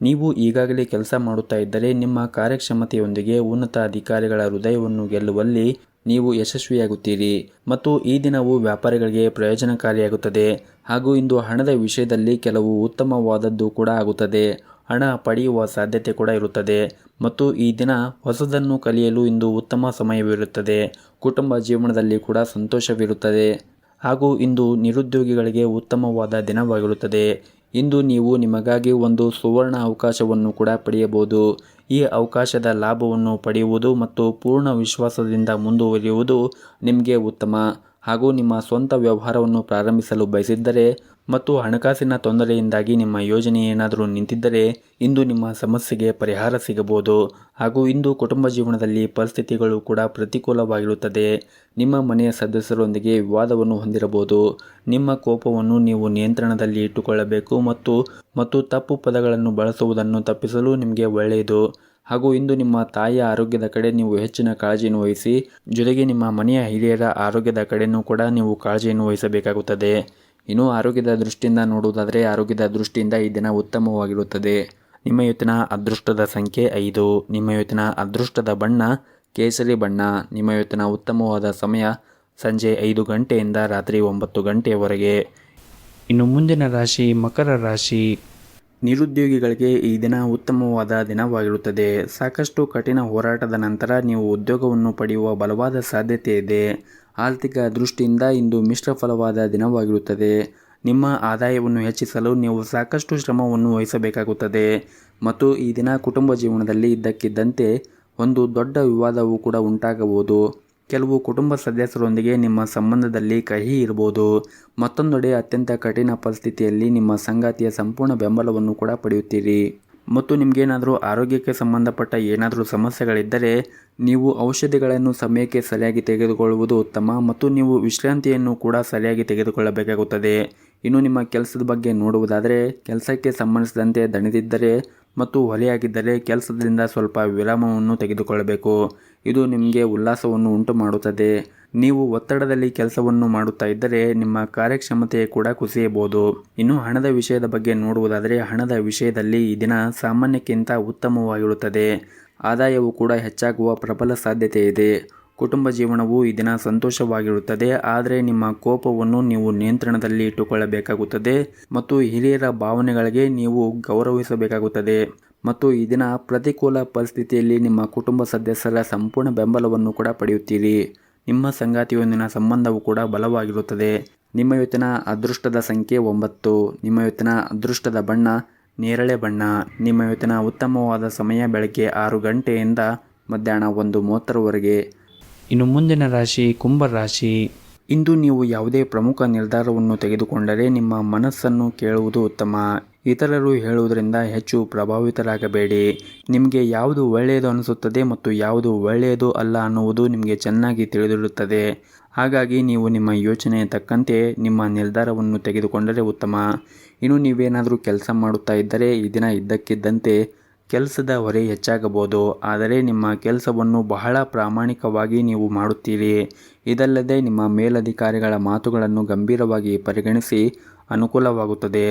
ನೀವು ಈಗಾಗಲೇ ಕೆಲಸ ಮಾಡುತ್ತಾ ಇದ್ದರೆ ನಿಮ್ಮ ಕಾರ್ಯಕ್ಷಮತೆಯೊಂದಿಗೆ ಉನ್ನತ ಅಧಿಕಾರಿಗಳ ಹೃದಯವನ್ನು ಗೆಲ್ಲುವಲ್ಲಿ ನೀವು ಯಶಸ್ವಿಯಾಗುತ್ತೀರಿ ಮತ್ತು ಈ ದಿನವು ವ್ಯಾಪಾರಿಗಳಿಗೆ ಪ್ರಯೋಜನಕಾರಿಯಾಗುತ್ತದೆ. ಹಾಗೂ ಇಂದು ಹಣದ ವಿಷಯದಲ್ಲಿ ಕೆಲವು ಉತ್ತಮವಾದದ್ದು ಕೂಡ ಆಗುತ್ತದೆ. ಹಣ ಪಡೆಯುವ ಸಾಧ್ಯತೆ ಕೂಡ ಇರುತ್ತದೆ ಮತ್ತು ಈ ದಿನ ಹೊಸದನ್ನು ಕಲಿಯಲು ಇಂದು ಉತ್ತಮ ಸಮಯವಿರುತ್ತದೆ. ಕುಟುಂಬ ಜೀವನದಲ್ಲಿ ಕೂಡ ಸಂತೋಷವಿರುತ್ತದೆ ಹಾಗೂ ಇಂದು ನಿರುದ್ಯೋಗಿಗಳಿಗೆ ಉತ್ತಮವಾದ ದಿನವಾಗಿರುತ್ತದೆ. ಇಂದು ನೀವು ನಿಮಗಾಗಿ ಒಂದು ಸುವರ್ಣ ಅವಕಾಶವನ್ನು ಕೂಡ ಪಡೆಯಬಹುದು. ಈ ಅವಕಾಶದ ಲಾಭವನ್ನು ಪಡೆಯುವುದು ಮತ್ತು ಪೂರ್ಣ ವಿಶ್ವಾಸದಿಂದ ಮುಂದುವರಿಯುವುದು ನಿಮಗೆ ಉತ್ತಮ. ಹಾಗೂ ನಿಮ್ಮ ಸ್ವಂತ ವ್ಯವಹಾರವನ್ನು ಪ್ರಾರಂಭಿಸಲು ಬಯಸಿದ್ದರೆ ಮತ್ತು ಹಣಕಾಸಿನ ತೊಂದರೆಯಿಂದಾಗಿ ನಿಮ್ಮ ಯೋಜನೆ ಏನಾದರೂ ನಿಂತಿದ್ದರೆ ಇಂದು ನಿಮ್ಮ ಸಮಸ್ಯೆಗೆ ಪರಿಹಾರ ಸಿಗಬಹುದು. ಹಾಗೂ ಇಂದು ಕುಟುಂಬ ಜೀವನದಲ್ಲಿ ಪರಿಸ್ಥಿತಿಗಳು ಕೂಡ ಪ್ರತಿಕೂಲವಾಗಿರುತ್ತದೆ. ನಿಮ್ಮ ಮನೆಯ ಸದಸ್ಯರೊಂದಿಗೆ ವಿವಾದವನ್ನು ಹೊಂದಿರಬಹುದು. ನಿಮ್ಮ ಕೋಪವನ್ನು ನೀವು ನಿಯಂತ್ರಣದಲ್ಲಿ ಇಟ್ಟುಕೊಳ್ಳಬೇಕು ಮತ್ತು ತಪ್ಪು ಪದಗಳನ್ನು ಬಳಸುವುದನ್ನು ತಪ್ಪಿಸಲು ನಿಮಗೆ ಒಳ್ಳೆಯದು. ಹಾಗೂ ಇಂದು ನಿಮ್ಮ ತಾಯಿಯ ಆರೋಗ್ಯದ ಕಡೆ ನೀವು ಹೆಚ್ಚಿನ ಕಾಳಜಿಯನ್ನು ವಹಿಸಿ. ಜೊತೆಗೆ ನಿಮ್ಮ ಮನೆಯ ಹಿರಿಯರ ಆರೋಗ್ಯದ ಕಡೆಯೂ ಕೂಡ ನೀವು ಕಾಳಜಿಯನ್ನು ವಹಿಸಬೇಕಾಗುತ್ತದೆ. ಇನ್ನು ಆರೋಗ್ಯದ ದೃಷ್ಟಿಯಿಂದ ನೋಡುವುದಾದರೆ ಆರೋಗ್ಯದ ದೃಷ್ಟಿಯಿಂದ ಈ ದಿನ ಉತ್ತಮವಾಗಿರುತ್ತದೆ. ನಿಮ್ಮ ಇವತ್ತಿನ ಅದೃಷ್ಟದ ಸಂಖ್ಯೆ 5. ನಿಮ್ಮ ಇವತ್ತಿನ ಅದೃಷ್ಟದ ಬಣ್ಣ ಕೇಸರಿ ಬಣ್ಣ. ನಿಮ್ಮ ಇವತ್ತಿನ ಉತ್ತಮವಾದ ಸಮಯ ಸಂಜೆ 5 ಗಂಟೆಯಿಂದ ರಾತ್ರಿ 9 ಗಂಟೆಯವರೆಗೆ. ಇನ್ನು ಮುಂದಿನ ರಾಶಿ ಮಕರ ರಾಶಿ. ನಿರುದ್ಯೋಗಿಗಳಿಗೆ ಈ ದಿನ ಉತ್ತಮವಾದ ದಿನವಾಗಿರುತ್ತದೆ. ಸಾಕಷ್ಟು ಕಠಿಣ ಹೋರಾಟದ ನಂತರ ನೀವು ಉದ್ಯೋಗವನ್ನು ಪಡೆಯುವ ಬಲವಾದ ಸಾಧ್ಯತೆ ಇದೆ. ಆರ್ಥಿಕ ದೃಷ್ಟಿಯಿಂದ ಇಂದು ಮಿಶ್ರ ಫಲವಾದ ದಿನವಾಗಿರುತ್ತದೆ. ನಿಮ್ಮ ಆದಾಯವನ್ನು ಹೆಚ್ಚಿಸಲು ನೀವು ಸಾಕಷ್ಟು ಶ್ರಮವನ್ನು ವಹಿಸಬೇಕಾಗುತ್ತದೆ ಮತ್ತು ಈ ದಿನ ಕುಟುಂಬ ಜೀವನದಲ್ಲಿ ಇದ್ದಕ್ಕಿದ್ದಂತೆ ಒಂದು ದೊಡ್ಡ ವಿವಾದವು ಕೂಡ ಉಂಟಾಗಬಹುದು. ಕೆಲವು ಕುಟುಂಬ ಸದಸ್ಯರೊಂದಿಗೆ ನಿಮ್ಮ ಸಂಬಂಧದಲ್ಲಿ ಕಹಿ ಇರಬಹುದು. ಮತ್ತೊಂದೆಡೆ ಅತ್ಯಂತ ಕಠಿಣ ಪರಿಸ್ಥಿತಿಯಲ್ಲಿ ನಿಮ್ಮ ಸಂಗಾತಿಯ ಸಂಪೂರ್ಣ ಬೆಂಬಲವನ್ನು ಕೂಡ ಪಡೆಯುತ್ತೀರಿ. ಮತ್ತು ನಿಮಗೇನಾದರೂ ಆರೋಗ್ಯಕ್ಕೆ ಸಂಬಂಧಪಟ್ಟ ಏನಾದರೂ ಸಮಸ್ಯೆಗಳಿದ್ದರೆ ನೀವು ಔಷಧಿಗಳನ್ನು ಸಮಯಕ್ಕೆ ಸರಿಯಾಗಿ ತೆಗೆದುಕೊಳ್ಳುವುದು ಉತ್ತಮ ಮತ್ತು ನೀವು ವಿಶ್ರಾಂತಿಯನ್ನು ಕೂಡ ಸರಿಯಾಗಿ ತೆಗೆದುಕೊಳ್ಳಬೇಕಾಗುತ್ತದೆ. ಇನ್ನು ನಿಮ್ಮ ಕೆಲಸದ ಬಗ್ಗೆ ನೋಡುವುದಾದರೆ ಕೆಲಸಕ್ಕೆ ಸಂಬಂಧಿಸಿದಂತೆ ದಣಿದಿದ್ದರೆ ಮತ್ತು ಹೊರೆಯಾಗಿದ್ದರೆ ಕೆಲಸದಿಂದ ಸ್ವಲ್ಪ ವಿರಾಮವನ್ನು ತೆಗೆದುಕೊಳ್ಳಬೇಕು. ಇದು ನಿಮಗೆ ಉಲ್ಲಾಸವನ್ನು ಉಂಟು ಮಾಡುತ್ತದೆ. ನೀವು ಒತ್ತಡದಲ್ಲಿ ಕೆಲಸವನ್ನು ಮಾಡುತ್ತಾ ಇದ್ದರೆ ನಿಮ್ಮ ಕಾರ್ಯಕ್ಷಮತೆ ಕೂಡ ಕುಸಿಯಬಹುದು. ಇನ್ನು ಹಣದ ವಿಷಯದ ಬಗ್ಗೆ ನೋಡುವುದಾದರೆ ಹಣದ ವಿಷಯದಲ್ಲಿ ಈ ದಿನ ಸಾಮಾನ್ಯಕ್ಕಿಂತ ಉತ್ತಮವಾಗಿರುತ್ತದೆ. ಆದಾಯವು ಕೂಡ ಹೆಚ್ಚಾಗುವ ಪ್ರಬಲ ಸಾಧ್ಯತೆ ಇದೆ. ಕುಟುಂಬ ಜೀವನವು ಈ ದಿನ ಸಂತೋಷವಾಗಿರುತ್ತದೆ. ಆದರೆ ನಿಮ್ಮ ಕೋಪವನ್ನು ನೀವು ನಿಯಂತ್ರಣದಲ್ಲಿ ಇಟ್ಟುಕೊಳ್ಳಬೇಕಾಗುತ್ತದೆ ಮತ್ತು ಹಿರಿಯರ ಭಾವನೆಗಳಿಗೆ ನೀವು ಗೌರವಿಸಬೇಕಾಗುತ್ತದೆ. ಮತ್ತು ಈ ದಿನ ಪ್ರತಿಕೂಲ ಪರಿಸ್ಥಿತಿಯಲ್ಲಿ ನಿಮ್ಮ ಕುಟುಂಬ ಸದಸ್ಯರ ಸಂಪೂರ್ಣ ಬೆಂಬಲವನ್ನು ಕೂಡ ಪಡೆಯುತ್ತೀರಿ. ನಿಮ್ಮ ಸಂಗಾತಿಯೊಂದಿನ ಸಂಬಂಧವು ಕೂಡ ಬಲವಾಗಿರುತ್ತದೆ. ನಿಮ್ಮ ಇವತ್ತಿನ ಅದೃಷ್ಟದ ಸಂಖ್ಯೆ 9. ನಿಮ್ಮ ಇವತ್ತಿನ ಅದೃಷ್ಟದ ಬಣ್ಣ ನೇರಳೆ ಬಣ್ಣ. ನಿಮ್ಮ ಇವತ್ತಿನ ಉತ್ತಮವಾದ ಸಮಯ ಬೆಳಗ್ಗೆ 6 ಗಂಟೆಯಿಂದ ಮಧ್ಯಾಹ್ನ 1:30ವರೆಗೆ. ಇನ್ನು ಮುಂದಿನ ರಾಶಿ ಕುಂಭ ರಾಶಿ. ಇಂದು ನೀವು ಯಾವುದೇ ಪ್ರಮುಖ ನಿರ್ಧಾರವನ್ನು ತೆಗೆದುಕೊಂಡರೆ ನಿಮ್ಮ ಮನಸ್ಸನ್ನು ಕೇಳುವುದು ಉತ್ತಮ. ಇತರರು ಹೇಳುವುದರಿಂದ ಹೆಚ್ಚು ಪ್ರಭಾವಿತರಾಗಬೇಡಿ. ನಿಮಗೆ ಯಾವುದು ಒಳ್ಳೆಯದು ಅನಿಸುತ್ತದೆ ಮತ್ತು ಯಾವುದು ಒಳ್ಳೆಯದು ಅಲ್ಲ ಅನ್ನುವುದು ನಿಮಗೆ ಚೆನ್ನಾಗಿ ತಿಳಿದಿರುತ್ತದೆ. ಹಾಗಾಗಿ ನೀವು ನಿಮ್ಮ ಯೋಚನೆಯ ತಕ್ಕಂತೆ ನಿಮ್ಮ ನಿರ್ಧಾರವನ್ನು ತೆಗೆದುಕೊಂಡರೆ ಉತ್ತಮ. ಇನ್ನು ನೀವೇನಾದರೂ ಕೆಲಸ ಮಾಡುತ್ತಾ ಇದ್ದರೆ ಈ ದಿನ ಇದ್ದಕ್ಕಿದ್ದಂತೆ ಕೆಲಸದ ಹೊರೆ ಹೆಚ್ಚಾಗಬಹುದು. ಆದರೆ ನಿಮ್ಮ ಕೆಲಸವನ್ನು ಬಹಳ ಪ್ರಾಮಾಣಿಕವಾಗಿ ನೀವು ಮಾಡುತ್ತೀರಿ. ಇದಲ್ಲದೆ ನಿಮ್ಮ ಮೇಲಧಿಕಾರಿಗಳ ಮಾತುಗಳನ್ನು ಗಂಭೀರವಾಗಿ ಪರಿಗಣಿಸಿ ಅನುಕೂಲವಾಗುತ್ತದೆ.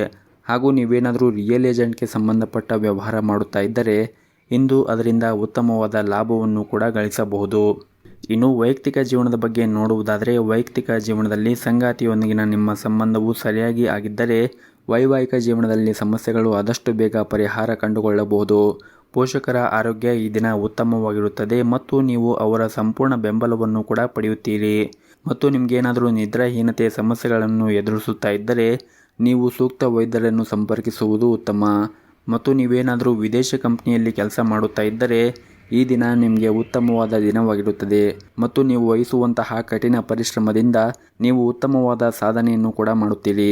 ಹಾಗೂ ನೀವೇನಾದರೂ ರಿಯಲ್ ಏಜೆಂಟ್ಗೆ ಸಂಬಂಧಪಟ್ಟ ವ್ಯವಹಾರ ಮಾಡುತ್ತಾ ಇದ್ದರೆ ಇಂದು ಅದರಿಂದ ಉತ್ತಮವಾದ ಲಾಭವನ್ನು ಕೂಡ ಗಳಿಸಬಹುದು. ಇನ್ನು ವೈಯಕ್ತಿಕ ಜೀವನದ ಬಗ್ಗೆ ನೋಡುವುದಾದರೆ ವೈಯಕ್ತಿಕ ಜೀವನದಲ್ಲಿ ಸಂಗಾತಿಯೊಂದಿಗಿನ ನಿಮ್ಮ ಸಂಬಂಧವು ಸರಿಯಾಗಿ ಆಗಿದ್ದರೆ ವೈವಾಹಿಕ ಜೀವನದಲ್ಲಿ ಸಮಸ್ಯೆಗಳು ಆದಷ್ಟು ಬೇಗ ಪರಿಹಾರ ಕಂಡುಕೊಳ್ಳಬಹುದು. ಪೋಷಕರ ಆರೋಗ್ಯ ಈ ದಿನ ಉತ್ತಮವಾಗಿರುತ್ತದೆ ಮತ್ತು ನೀವು ಅವರ ಸಂಪೂರ್ಣ ಬೆಂಬಲವನ್ನು ಕೂಡ ಪಡೆಯುತ್ತೀರಿ. ಮತ್ತು ನಿಮಗೇನಾದರೂ ನಿದ್ರಾಹೀನತೆ ಸಮಸ್ಯೆಗಳನ್ನು ಎದುರಿಸುತ್ತಾ ಇದ್ದರೆ ನೀವು ಸೂಕ್ತ ವೈದ್ಯರನ್ನು ಸಂಪರ್ಕಿಸುವುದು ಉತ್ತಮ. ಮತ್ತು ನೀವೇನಾದರೂ ವಿದೇಶಿ ಕಂಪನಿಯಲ್ಲಿ ಕೆಲಸ ಮಾಡುತ್ತಾ ಇದ್ದರೆ ಈ ದಿನ ನಿಮಗೆ ಉತ್ತಮವಾದ ದಿನವಾಗಿರುತ್ತದೆ ಮತ್ತು ನೀವು ವಹಿಸುವಂತಹ ಕಠಿಣ ಪರಿಶ್ರಮದಿಂದ ನೀವು ಉತ್ತಮವಾದ ಸಾಧನೆಯನ್ನು ಕೂಡ ಮಾಡುತ್ತೀರಿ.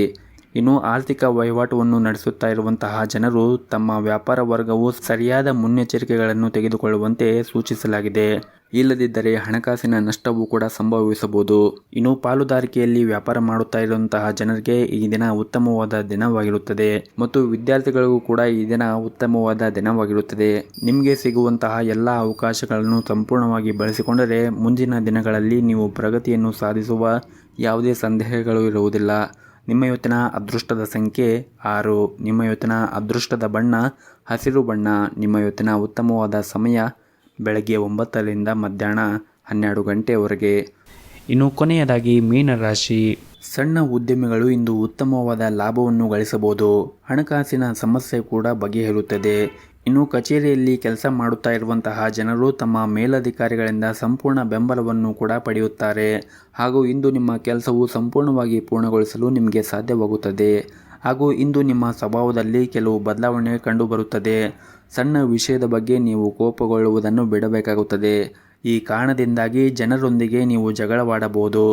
ಇನ್ನು ಆರ್ಥಿಕ ವಹಿವಾಟುವನ್ನು ನಡೆಸುತ್ತಾ ಇರುವಂತಹ ಜನರು ತಮ್ಮ ವ್ಯಾಪಾರ ವರ್ಗವು ಸರಿಯಾದ ಮುನ್ನೆಚ್ಚರಿಕೆಗಳನ್ನು ತೆಗೆದುಕೊಳ್ಳುವಂತೆ ಸೂಚಿಸಲಾಗಿದೆ. ಇಲ್ಲದಿದ್ದರೆ ಹಣಕಾಸಿನ ನಷ್ಟವೂ ಕೂಡ ಸಂಭವಿಸಬಹುದು. ಇನ್ನು ಪಾಲುದಾರಿಕೆಯಲ್ಲಿ ವ್ಯಾಪಾರ ಮಾಡುತ್ತಾ ಇರುವಂತಹ ಜನರಿಗೆ ಈ ದಿನ ಉತ್ತಮವಾದ ದಿನವಾಗಿರುತ್ತದೆ ಮತ್ತು ವಿದ್ಯಾರ್ಥಿಗಳಿಗೂ ಕೂಡ ಈ ದಿನ ಉತ್ತಮವಾದ ದಿನವಾಗಿರುತ್ತದೆ. ನಿಮಗೆ ಸಿಗುವಂತಹ ಎಲ್ಲ ಅವಕಾಶಗಳನ್ನು ಸಂಪೂರ್ಣವಾಗಿ ಬಳಸಿಕೊಂಡರೆ ಮುಂದಿನ ದಿನಗಳಲ್ಲಿ ನೀವು ಪ್ರಗತಿಯನ್ನು ಸಾಧಿಸುವ ಯಾವುದೇ ಸಂದೇಹಗಳು ಇರುವುದಿಲ್ಲ. ನಿಮ್ಮ ಇವತ್ತಿನ ಅದೃಷ್ಟದ ಸಂಖ್ಯೆ 6. ನಿಮ್ಮ ಇವತ್ತಿನ ಅದೃಷ್ಟದ ಬಣ್ಣ ಹಸಿರು ಬಣ್ಣ. ನಿಮ್ಮ ಇವತ್ತಿನ ಉತ್ತಮವಾದ ಸಮಯ ಬೆಳಗ್ಗೆ 9ರಿಂದ ಮಧ್ಯಾಹ್ನ 12 ಗಂಟೆಯವರೆಗೆ. ಇನ್ನು ಕೊನೆಯದಾಗಿ ಮೀನರಾಶಿ. ಸಣ್ಣ ಉದ್ಯಮಿಗಳು ಇಂದು ಉತ್ತಮವಾದ ಲಾಭವನ್ನು ಗಳಿಸಬಹುದು. ಹಣಕಾಸಿನ ಸಮಸ್ಯೆ ಕೂಡ ಬಗೆಹರುತ್ತದೆ. ಇನ್ನು ಕಚೇರಿಯಲ್ಲಿ ಕೆಲಸ ಮಾಡುತ್ತಾ ಇರುವಂತಹ ಜನರು ತಮ್ಮ ಮೇಲಧಿಕಾರಿಗಳಿಂದ ಸಂಪೂರ್ಣ ಬೆಂಬಲವನ್ನು ಕೂಡ ಪಡೆಯುತ್ತಾರೆ. ಹಾಗೂ ಇಂದು ನಿಮ್ಮ ಕೆಲಸವು ಸಂಪೂರ್ಣವಾಗಿ ಪೂರ್ಣಗೊಳಿಸಲು ನಿಮಗೆ ಸಾಧ್ಯವಾಗುತ್ತದೆ. ಹಾಗೂ ಇಂದು ನಿಮ್ಮ ಸ್ವಭಾವದಲ್ಲಿ ಕೆಲವು ಬದಲಾವಣೆ ಕಂಡುಬರುತ್ತದೆ. ಸಣ್ಣ ವಿಷಯದ ಬಗ್ಗೆ ನೀವು ಕೋಪಗೊಳ್ಳುವುದನ್ನು ಬಿಡಬೇಕಾಗುತ್ತದೆ. ಈ ಕಾರಣದಿಂದಾಗಿ ಜನರೊಂದಿಗೆ ನೀವು ಜಗಳವಾಡಬಹುದು.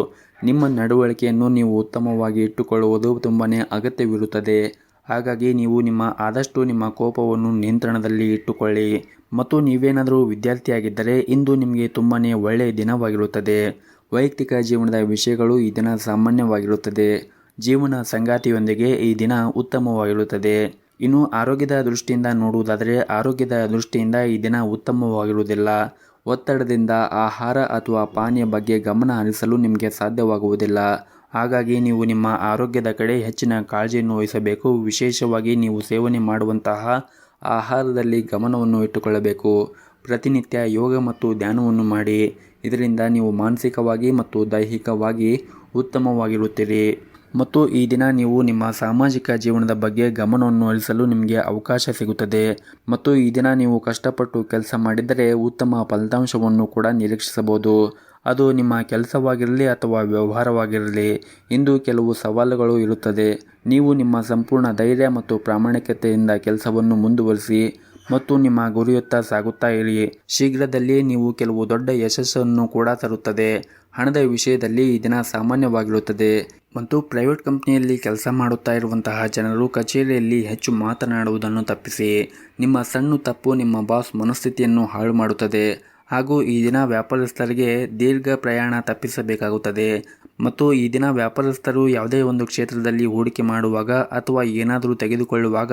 ನಿಮ್ಮ ನಡವಳಿಕೆಯನ್ನು ನೀವು ಉತ್ತಮವಾಗಿ ಇಟ್ಟುಕೊಳ್ಳುವುದು ತುಂಬಾ ಅಗತ್ಯವಿರುತ್ತದೆ. ಹಾಗಾಗಿ ನೀವು ಆದಷ್ಟು ನಿಮ್ಮ ಕೋಪವನ್ನು ನಿಯಂತ್ರಣದಲ್ಲಿ ಇಟ್ಟುಕೊಳ್ಳಿ. ಮತ್ತು ನೀವೇನಾದರೂ ವಿದ್ಯಾರ್ಥಿಯಾಗಿದ್ದರೆ ಇಂದು ನಿಮಗೆ ತುಂಬಾ ಒಳ್ಳೆಯ ದಿನವಾಗಿರುತ್ತದೆ. ವೈಯಕ್ತಿಕ ಜೀವನದ ವಿಷಯಗಳು ಈ ದಿನ ಸಾಮಾನ್ಯವಾಗಿರುತ್ತದೆ. ಜೀವನ ಸಂಗಾತಿಯೊಂದಿಗೆ ಈ ದಿನ ಉತ್ತಮವಾಗಿರುತ್ತದೆ. ಇನ್ನು ಆರೋಗ್ಯದ ದೃಷ್ಟಿಯಿಂದ ನೋಡುವುದಾದರೆ ಆರೋಗ್ಯದ ದೃಷ್ಟಿಯಿಂದ ಈ ದಿನ ಉತ್ತಮವಾಗಿರುವುದಿಲ್ಲ. ಒತ್ತಡದಿಂದ ಆಹಾರ ಅಥವಾ ಪಾನೀಯ ಬಗ್ಗೆ ಗಮನ ಹರಿಸಲು ನಿಮಗೆ ಸಾಧ್ಯವಾಗುವುದಿಲ್ಲ. ಹಾಗಾಗಿ ನೀವು ನಿಮ್ಮ ಆರೋಗ್ಯದ ಕಡೆ ಹೆಚ್ಚಿನ ಕಾಳಜಿಯನ್ನು ವಹಿಸಬೇಕು. ವಿಶೇಷವಾಗಿ ನೀವು ಸೇವನೆ ಮಾಡುವಂತಹ ಆಹಾರದಲ್ಲಿ ಗಮನವನ್ನು ಇಟ್ಟುಕೊಳ್ಳಬೇಕು. ಪ್ರತಿನಿತ್ಯ ಯೋಗ ಮತ್ತು ಧ್ಯಾನವನ್ನು ಮಾಡಿ. ಇದರಿಂದ ನೀವು ಮಾನಸಿಕವಾಗಿ ಮತ್ತು ದೈಹಿಕವಾಗಿ ಉತ್ತಮವಾಗಿರುತ್ತೀರಿ. ಮತ್ತು ಈ ದಿನ ನೀವು ನಿಮ್ಮ ಸಾಮಾಜಿಕ ಜೀವನದ ಬಗ್ಗೆ ಗಮನವನ್ನು ಹರಿಸಲು ನಿಮಗೆ ಅವಕಾಶ ಸಿಗುತ್ತದೆ. ಮತ್ತು ಈ ದಿನ ನೀವು ಕಷ್ಟಪಟ್ಟು ಕೆಲಸ ಮಾಡಿದರೆ ಉತ್ತಮ ಫಲಿತಾಂಶವನ್ನು ಕೂಡ ನಿರೀಕ್ಷಿಸಬಹುದು. ಅದು ನಿಮ್ಮ ಕೆಲಸವಾಗಿರಲಿ ಅಥವಾ ವ್ಯವಹಾರವಾಗಿರಲಿ. ಇಂದು ಕೆಲವು ಸವಾಲುಗಳು ಇರುತ್ತದೆ. ನೀವು ನಿಮ್ಮ ಸಂಪೂರ್ಣ ಧೈರ್ಯ ಮತ್ತು ಪ್ರಾಮಾಣಿಕತೆಯಿಂದ ಕೆಲಸವನ್ನು ಮುಂದುವರಿಸಿ ಮತ್ತು ನಿಮ್ಮ ಗುರಿಯತ್ತ ಸಾಗುತ್ತಾ ಇರಿ. ಶೀಘ್ರದಲ್ಲೇ ನೀವು ಕೆಲವು ದೊಡ್ಡ ಯಶಸ್ಸನ್ನು ಕೂಡ ತರುತ್ತದೆ. ಹಣದ ವಿಷಯದಲ್ಲಿ ಈ ದಿನ ಸಾಮಾನ್ಯವಾಗಿರುತ್ತದೆ. ಮತ್ತು ಪ್ರೈವೇಟ್ ಕಂಪನಿಯಲ್ಲಿ ಕೆಲಸ ಮಾಡುತ್ತಾ ಇರುವಂತಹ ಜನರು ಕಚೇರಿಯಲ್ಲಿ ಹೆಚ್ಚು ಮಾತನಾಡುವುದನ್ನು ತಪ್ಪಿಸಿ. ನಿಮ್ಮ ಸಣ್ಣ ತಪ್ಪು ನಿಮ್ಮ ಬಾಸ್ ಮನಸ್ಥಿತಿಯನ್ನು ಹಾಳು ಮಾಡುತ್ತದೆ. ಹಾಗೂ ಈ ದಿನ ವ್ಯಾಪಾರಸ್ಥರಿಗೆ ದೀರ್ಘ ಪ್ರಯಾಣ ತಪ್ಪಿಸಬೇಕಾಗುತ್ತದೆ. ಮತ್ತು ಈ ದಿನ ವ್ಯಾಪಾರಸ್ಥರು ಯಾವುದೇ ಒಂದು ಕ್ಷೇತ್ರದಲ್ಲಿ ಹೂಡಿಕೆ ಮಾಡುವಾಗ ಅಥವಾ ಏನಾದರೂ ತೆಗೆದುಕೊಳ್ಳುವಾಗ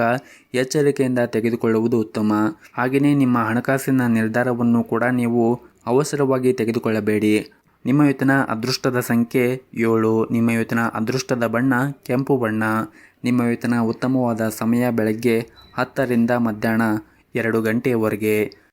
ಎಚ್ಚರಿಕೆಯಿಂದ ತೆಗೆದುಕೊಳ್ಳುವುದು ಉತ್ತಮ. ಹಾಗೆಯೇ ನಿಮ್ಮ ಹಣಕಾಸಿನ ನಿರ್ಧಾರವನ್ನು ಕೂಡ ನೀವು ಅವಸರವಾಗಿ ತೆಗೆದುಕೊಳ್ಳಬೇಡಿ. ನಿಮ್ಮ ಇವತ್ತಿನ ಅದೃಷ್ಟದ ಸಂಖ್ಯೆ 7. ನಿಮ್ಮ ಇವತ್ತಿನ ಅದೃಷ್ಟದ ಬಣ್ಣ ಕೆಂಪು ಬಣ್ಣ. ನಿಮ್ಮ ಇವತ್ತಿನ ಉತ್ತಮವಾದ ಸಮಯ ಬೆಳಗ್ಗೆ 10ರಿಂದ ಮಧ್ಯಾಹ್ನ 2 ಗಂಟೆಯವರೆಗೆ.